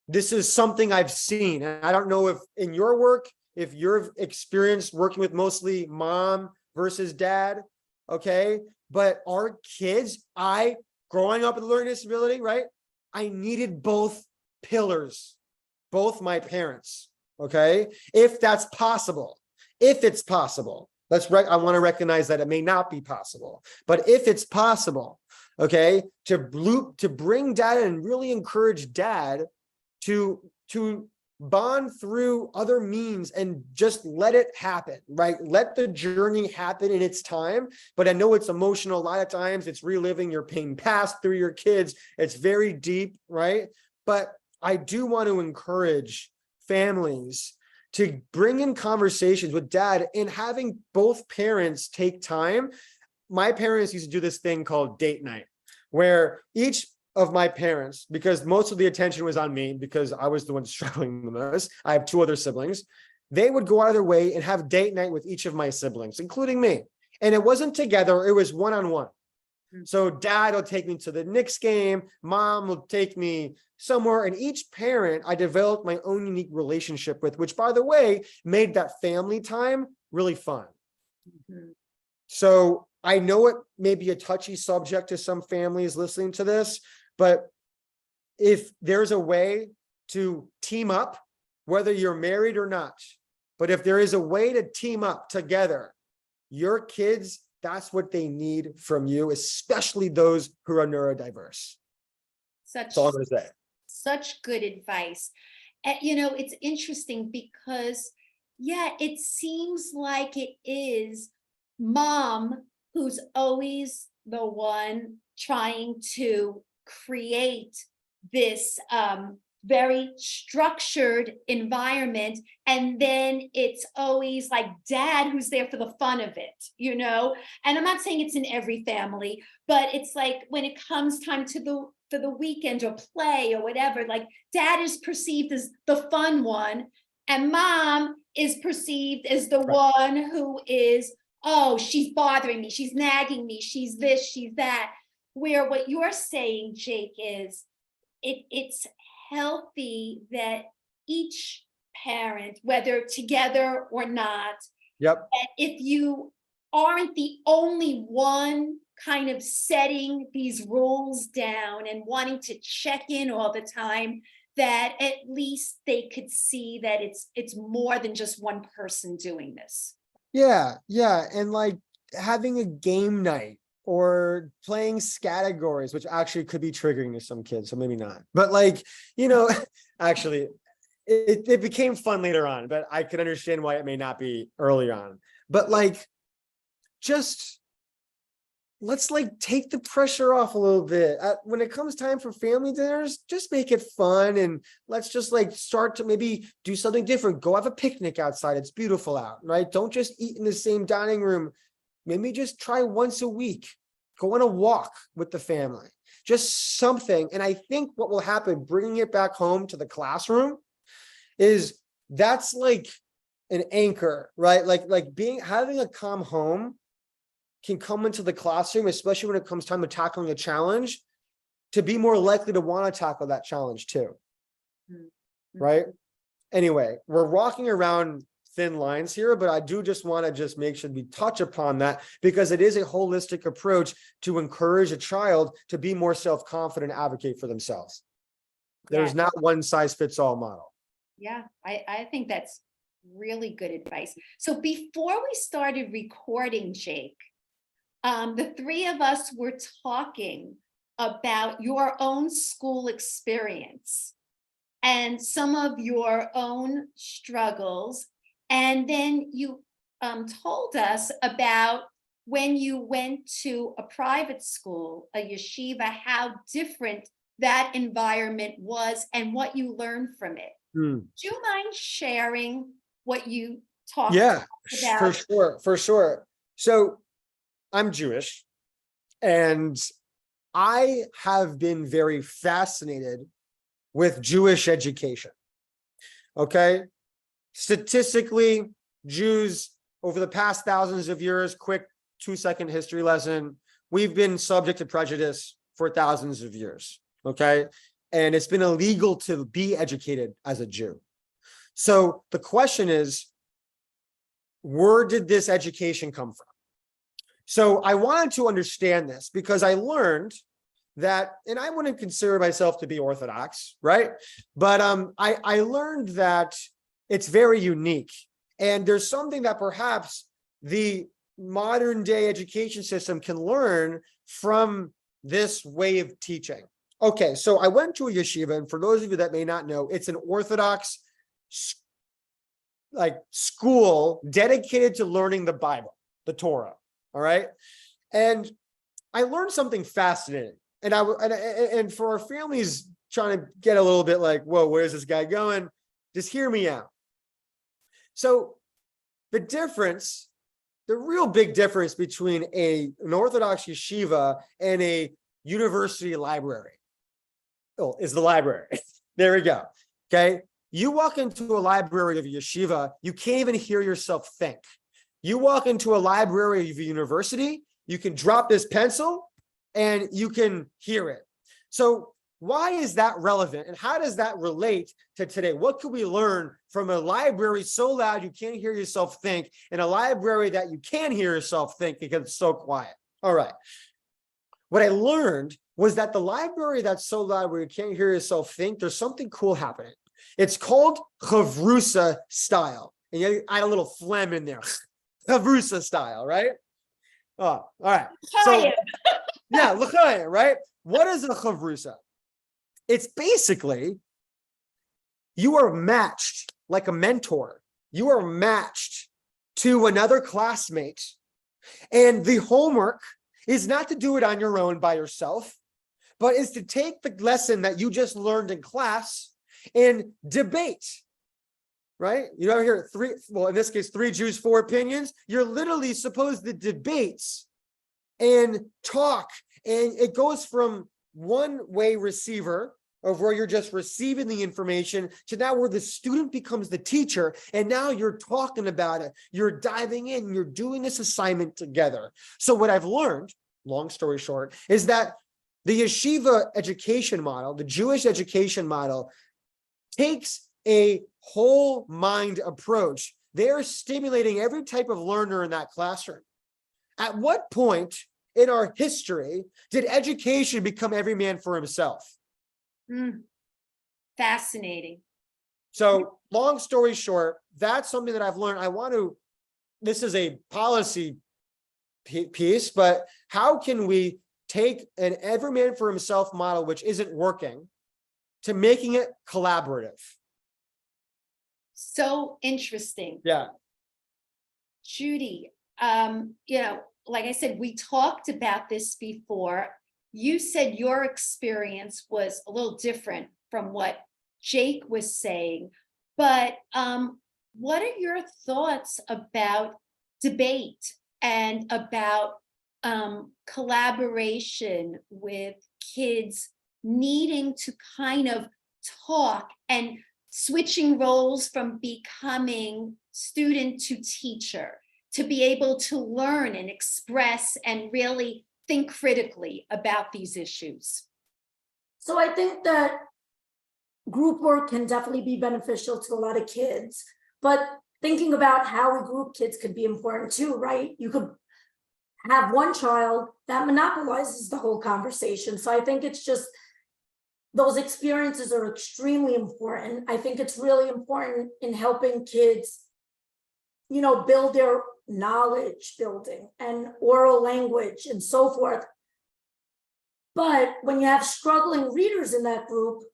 this is something I've seen. And I don't know if in your work, if you've experienced working with mostly mom versus dad. Okay. But our kids, growing up with a learning disability, right? I needed both pillars, both my parents. Okay. If that's possible. If it's possible, I want to recognize that it may not be possible, but if it's possible, okay, to bring dad and really encourage dad to bond through other means and just let it happen, right? Let the journey happen in its time. But I know it's emotional. A lot of times it's reliving your pain past through your kids. It's very deep, right? But I do want to encourage families to bring in conversations with dad and having both parents take time. My parents used to do this thing called date night, where each of my parents, because most of the attention was on me because I was the one struggling the most. I have two other siblings. They would go out of their way and have date night with each of my siblings, including me. And it wasn't together, it was one-on-one. So dad will take me to the Knicks game, mom will take me somewhere, and each parent I developed my own unique relationship with, which, by the way, made that family time really fun. So I know it may be a touchy subject to some families listening to this, but if there's a way to team up, whether you're married or not, but if there is a way to team up together, your kids, that's what they need from you, especially those who are neurodiverse. That's all I'm going to say. Such good advice. And, it's interesting because, it seems like it is mom who's always the one trying to create this very structured environment. And then it's always like dad who's there for the fun of it, and I'm not saying it's in every family, but it's like when it comes time for the weekend or play or whatever, like dad is perceived as the fun one and mom is perceived as the one who is, oh, she's bothering me, she's nagging me, she's this, she's that. Where what you're saying, Jake, is it's healthy that each parent, whether together or not, Yep. that if you aren't the only one kind of setting these rules down and wanting to check in all the time, that at least they could see that it's more than just one person doing this. Yeah. And like having a game night or playing categories, which actually could be triggering to some kids, so maybe not. But like, actually, it became fun later on, but I could understand why it may not be early on. But like, just let's like take the pressure off a little bit. When it comes time for family dinners, just make it fun, and let's just like start to maybe do something different. Go have a picnic outside. It's beautiful out, right? Don't just eat in the same dining room. Maybe just try once a week, go on a walk with the family, just something. And I think what will happen, bringing it back home to the classroom, is that's like an anchor, right? Like having a calm home can come into the classroom, especially when it comes time to tackling a challenge, to be more likely to want to tackle that challenge too. Right? Anyway, we're walking around thin lines here, but I do just want to just make sure we touch upon that, because it is a holistic approach to encourage a child to be more self-confident, advocate for themselves. There's not one size fits all model. Yeah, I think that's really good advice. So before we started recording, Jake, the three of us were talking about your own school experience. and some of your own struggles. And then you told us about when you went to a private school, a yeshiva, how different that environment was and what you learned from it. Hmm. Do you mind sharing what you talked Yeah, for about? sure, for sure. So I'm Jewish, and I have been very fascinated with Jewish education. Okay. Statistically, Jews over the past thousands of years, quick 2-second history lesson, we've been subject to prejudice for thousands of years. Okay. And it's been illegal to be educated as a Jew. So the question is, where did this education come from? So I wanted to understand this because I learned that, and I wouldn't consider myself to be Orthodox, right? But I learned that it's very unique. And there's something that perhaps the modern day education system can learn from this way of teaching. Okay, so I went to a yeshiva, and for those of you that may not know, it's an Orthodox school dedicated to learning the Bible, the Torah. All right. And I learned something fascinating. And for our families trying to get a little bit like, whoa, where's this guy going? Just hear me out. So the real big difference between an Orthodox yeshiva and a university library is the library. There we go. Okay. You walk into a library of a yeshiva, you can't even hear yourself think. You walk into a library of a university, you can drop this pencil and you can hear it. So why is that relevant? And how does that relate to today? What can we learn from a library so loud you can't hear yourself think, and a library that you can hear yourself think because it's so quiet? All right. What I learned was that the library that's so loud where you can't hear yourself think, there's something cool happening. It's called chavrusa style. And you add a little phlegm in there. Chavrusa style, right? Oh, all right. So, yeah, l'chaim, right? What is a chavrusa? It's basically, you are matched like a mentor. You are matched to another classmate. And the homework is not to do it on your own by yourself, but is to take the lesson that you just learned in class and debate. Right? You don't hear in this case, 3 Jews, 4 opinions. You're literally supposed to debate and talk. And it goes from one-way receiver of where you're just receiving the information to now where the student becomes the teacher. And now you're talking about it. You're diving in. You're doing this assignment together. So what I've learned, long story short, is that the yeshiva education model, the Jewish education model, takes a whole mind approach. They're stimulating every type of learner in that classroom. At what point in our history did education become every man for himself? Fascinating. So long story short, that's something that I've learned. This is a policy piece, but how can we take an every man for himself model, which isn't working, to making it collaborative? So interesting. Yeah. Judy, like I said, we talked about this before. You said your experience was a little different from what Jake was saying, but what are your thoughts about debate and about collaboration with kids needing to kind of talk and switching roles from becoming student to teacher, to be able to learn and express and really think critically about these issues? So I think that group work can definitely be beneficial to a lot of kids, but thinking about how we group kids could be important too, right? You could have one child that monopolizes the whole conversation. So I think it's just, those experiences are extremely important. I think it's really important in helping kids, build their knowledge building and oral language and so forth. But when you have struggling readers in that group,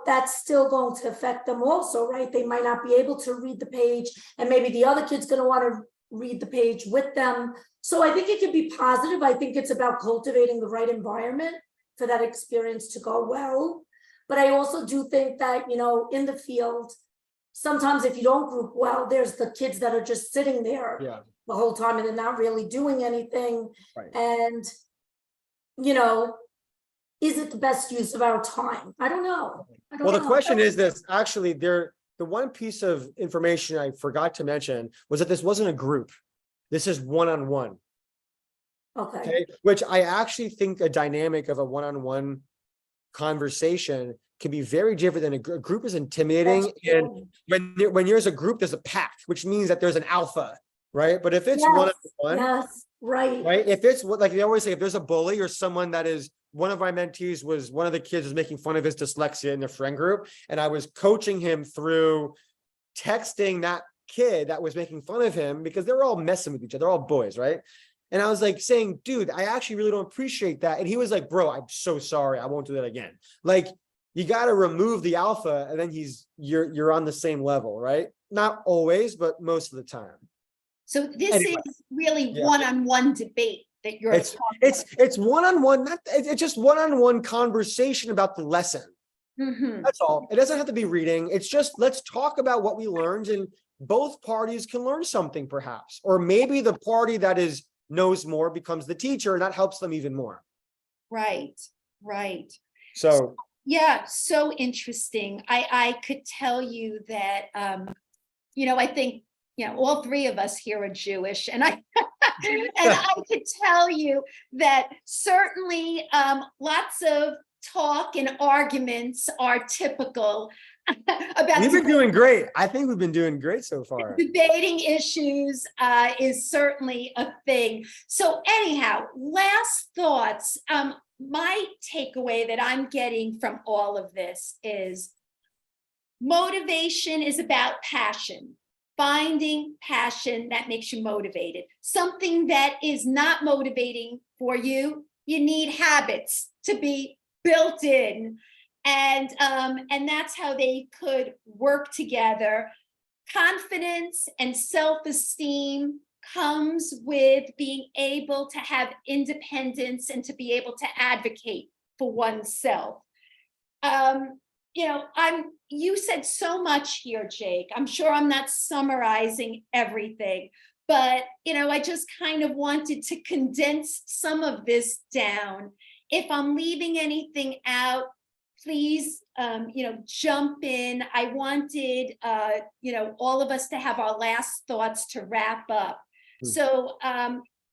that's still going to affect them also, right? They might not be able to read the page, and maybe the other kid's going to want to read the page with them. So I think it can be positive. I think it's about cultivating the right environment for that experience to go well. But I also do think that, in the field, sometimes if you don't group well, there's the kids that are just sitting there the whole time and they're not really doing anything. Right. And, is it the best use of our time? I don't know. Well, the question is this, actually, the one piece of information I forgot to mention was that this wasn't a group. This is one-on-one. Okay. Which I actually think a dynamic of a one-on-one conversation can be very different than a group is intimidating. And when there's a group, there's a pack, which means that there's an alpha, right? But if it's one-on-one, right? If it's like they always say, if there's a bully or someone that is, one of my mentees was, one of the kids was making fun of his dyslexia in the friend group. And I was coaching him through texting that kid that was making fun of him because they were all messing with each other. They're all boys, right? And I was like saying, dude, I actually really don't appreciate that. And he was like, bro, I'm so sorry. I won't do that again. Like, you got to remove the alpha and then you're on the same level, right? Not always, but most of the time. So this is really one-on-one debate that you're talking about. It's one-on-one, it's just one-on-one conversation about the lesson. That's all. It doesn't have to be reading. It's just, let's talk about what we learned, and both parties can learn something perhaps. Or maybe the party that knows more becomes the teacher, and that helps them even more. Right. So yeah, so interesting. I could tell you that, I think, all three of us here are Jewish, and I could tell you that certainly lots of talk and arguments are typical about. We've been doing great. I think we've been doing great so far. Debating issues is certainly a thing. So anyhow, last thoughts. My takeaway that I'm getting from all of this is motivation is about passion. Finding passion that makes you motivated. Something that is not motivating for you, you need habits to be built in. And that's how they could work together. Confidence and self-esteem comes with being able to have independence and to be able to advocate for oneself. You said so much here, Jake. I'm sure I'm not summarizing everything, but, I just kind of wanted to condense some of this down. If I'm leaving anything out, please, jump in. I wanted, all of us to have our last thoughts to wrap up. So,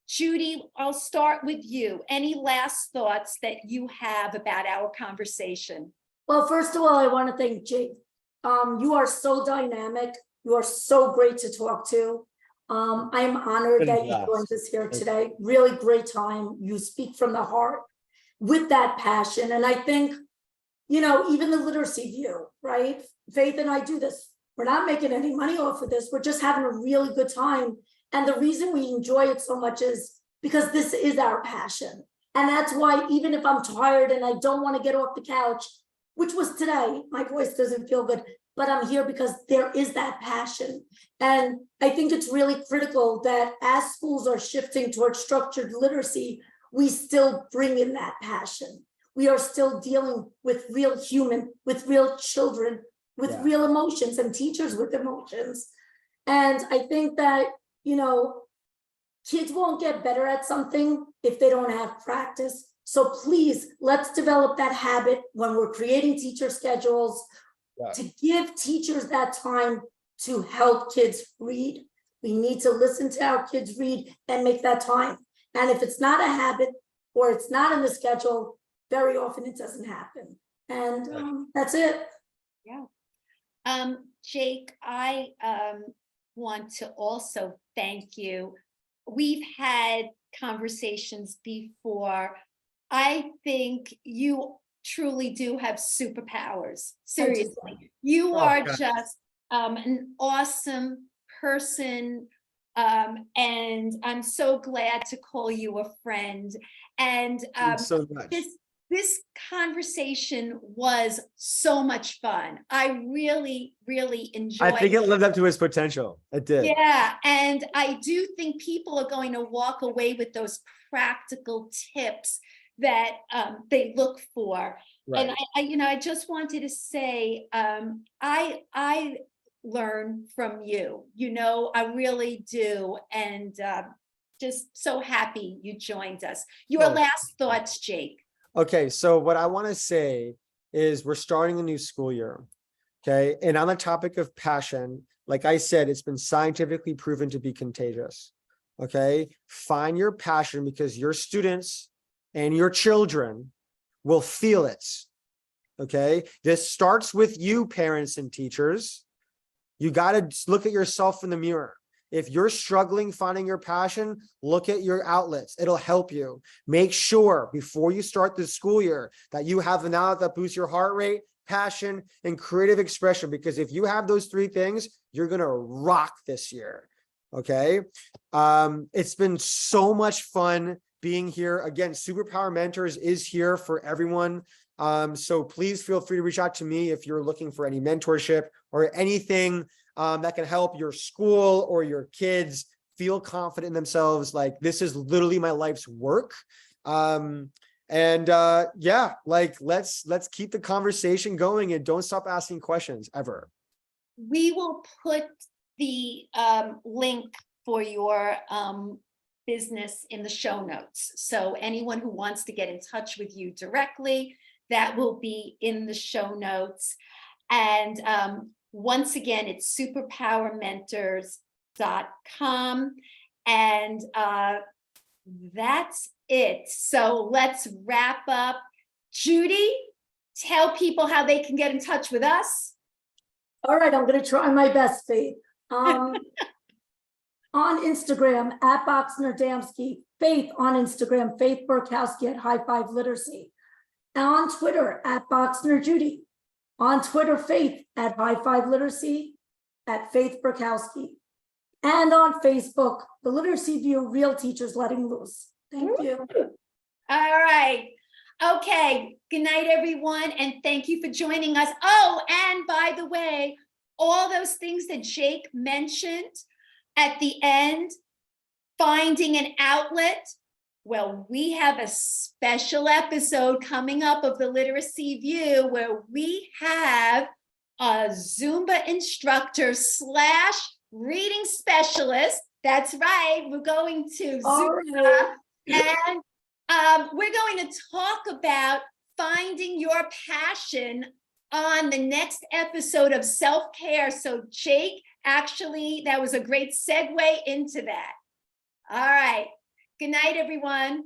Judy, I'll start with you. Any last thoughts that you have about our conversation? Well, first of all, I want to thank Jake. You are so dynamic. You are so great to talk to. I am honored that you joined us here today. Really great time. You speak from the heart with that passion. And I think, even the literacy view, right? Faith and I do this. We're not making any money off of this. We're just having a really good time. And the reason we enjoy it so much is because this is our passion. And that's why, even if I'm tired and I don't want to get off the couch, which was today, my voice doesn't feel good, but I'm here because there is that passion. And I think it's really critical that as schools are shifting towards structured literacy, we still bring in that passion. We are still dealing with real with real children, with real emotions, and teachers with emotions. And I think that, kids won't get better at something if they don't have practice. So please, let's develop that habit when we're creating teacher schedules to give teachers that time to help kids read. We need to listen to our kids read and make that time. And if it's not a habit or it's not in the schedule, very often it doesn't happen. And that's it. Yeah. Jake, I want to also thank you. We've had conversations before. I think you truly do have superpowers. Seriously, you are just an awesome person. And I'm so glad to call you a friend. And so much. this conversation was so much fun. I really, really enjoyed I think it lived up to its potential. It did. Yeah, and I do think people are going to walk away with those practical tips that they look for. Right. And I just wanted to say, I learn from you. I really do, and just so happy you joined us. Your Well, last thoughts, Jake. Okay, so what I want to say is we're starting a new school year. Okay. And on the topic of passion, like I said, it's been scientifically proven to be contagious. Okay. Find your passion because your students and your children will feel it. Okay. This starts with you, parents and teachers. You got to look at yourself in the mirror. If you're struggling finding your passion, look at your outlets. It'll help you. Make sure before you start the school year that you have an outlet that boosts your heart rate, passion, and creative expression. Because if you have those three things, you're going to rock this year. Okay. It's been so much fun being here. Again, Superpower Mentors is here for everyone. So please feel free to reach out to me if you're looking for any mentorship or anything that can help your school or your kids feel confident in themselves. Like, this is literally my life's work. Yeah, like let's keep the conversation going and don't stop asking questions ever. We will put the link for your business in the show notes. So anyone who wants to get in touch with you directly, that will be in the show notes. And once again, it's superpowermentors.com. And that's it. So let's wrap up. Judy, tell people how they can get in touch with us. All right, I'm going to try my best, Faith. On Instagram, at Boxner-Damsky, Faith on Instagram, Faith Burkowski at High Five Literacy. On Twitter, at Boxner Judy. On Twitter, Faith at High Five Literacy, at Faith Burkowski. And on Facebook, The Literacy View, Real Teachers Letting Loose. Thank you. All right. Okay. Good night, everyone. And thank you for joining us. Oh, and by the way, all those things that Jake mentioned at the end, finding an outlet. Well, we have a special episode coming up of the Literacy View where we have a Zumba instructor / reading specialist. That's right. We're going to Zumba. And we're going to talk about finding your passion on the next episode of self-care. So Jake, actually, that was a great segue into that. All right. Good night, everyone.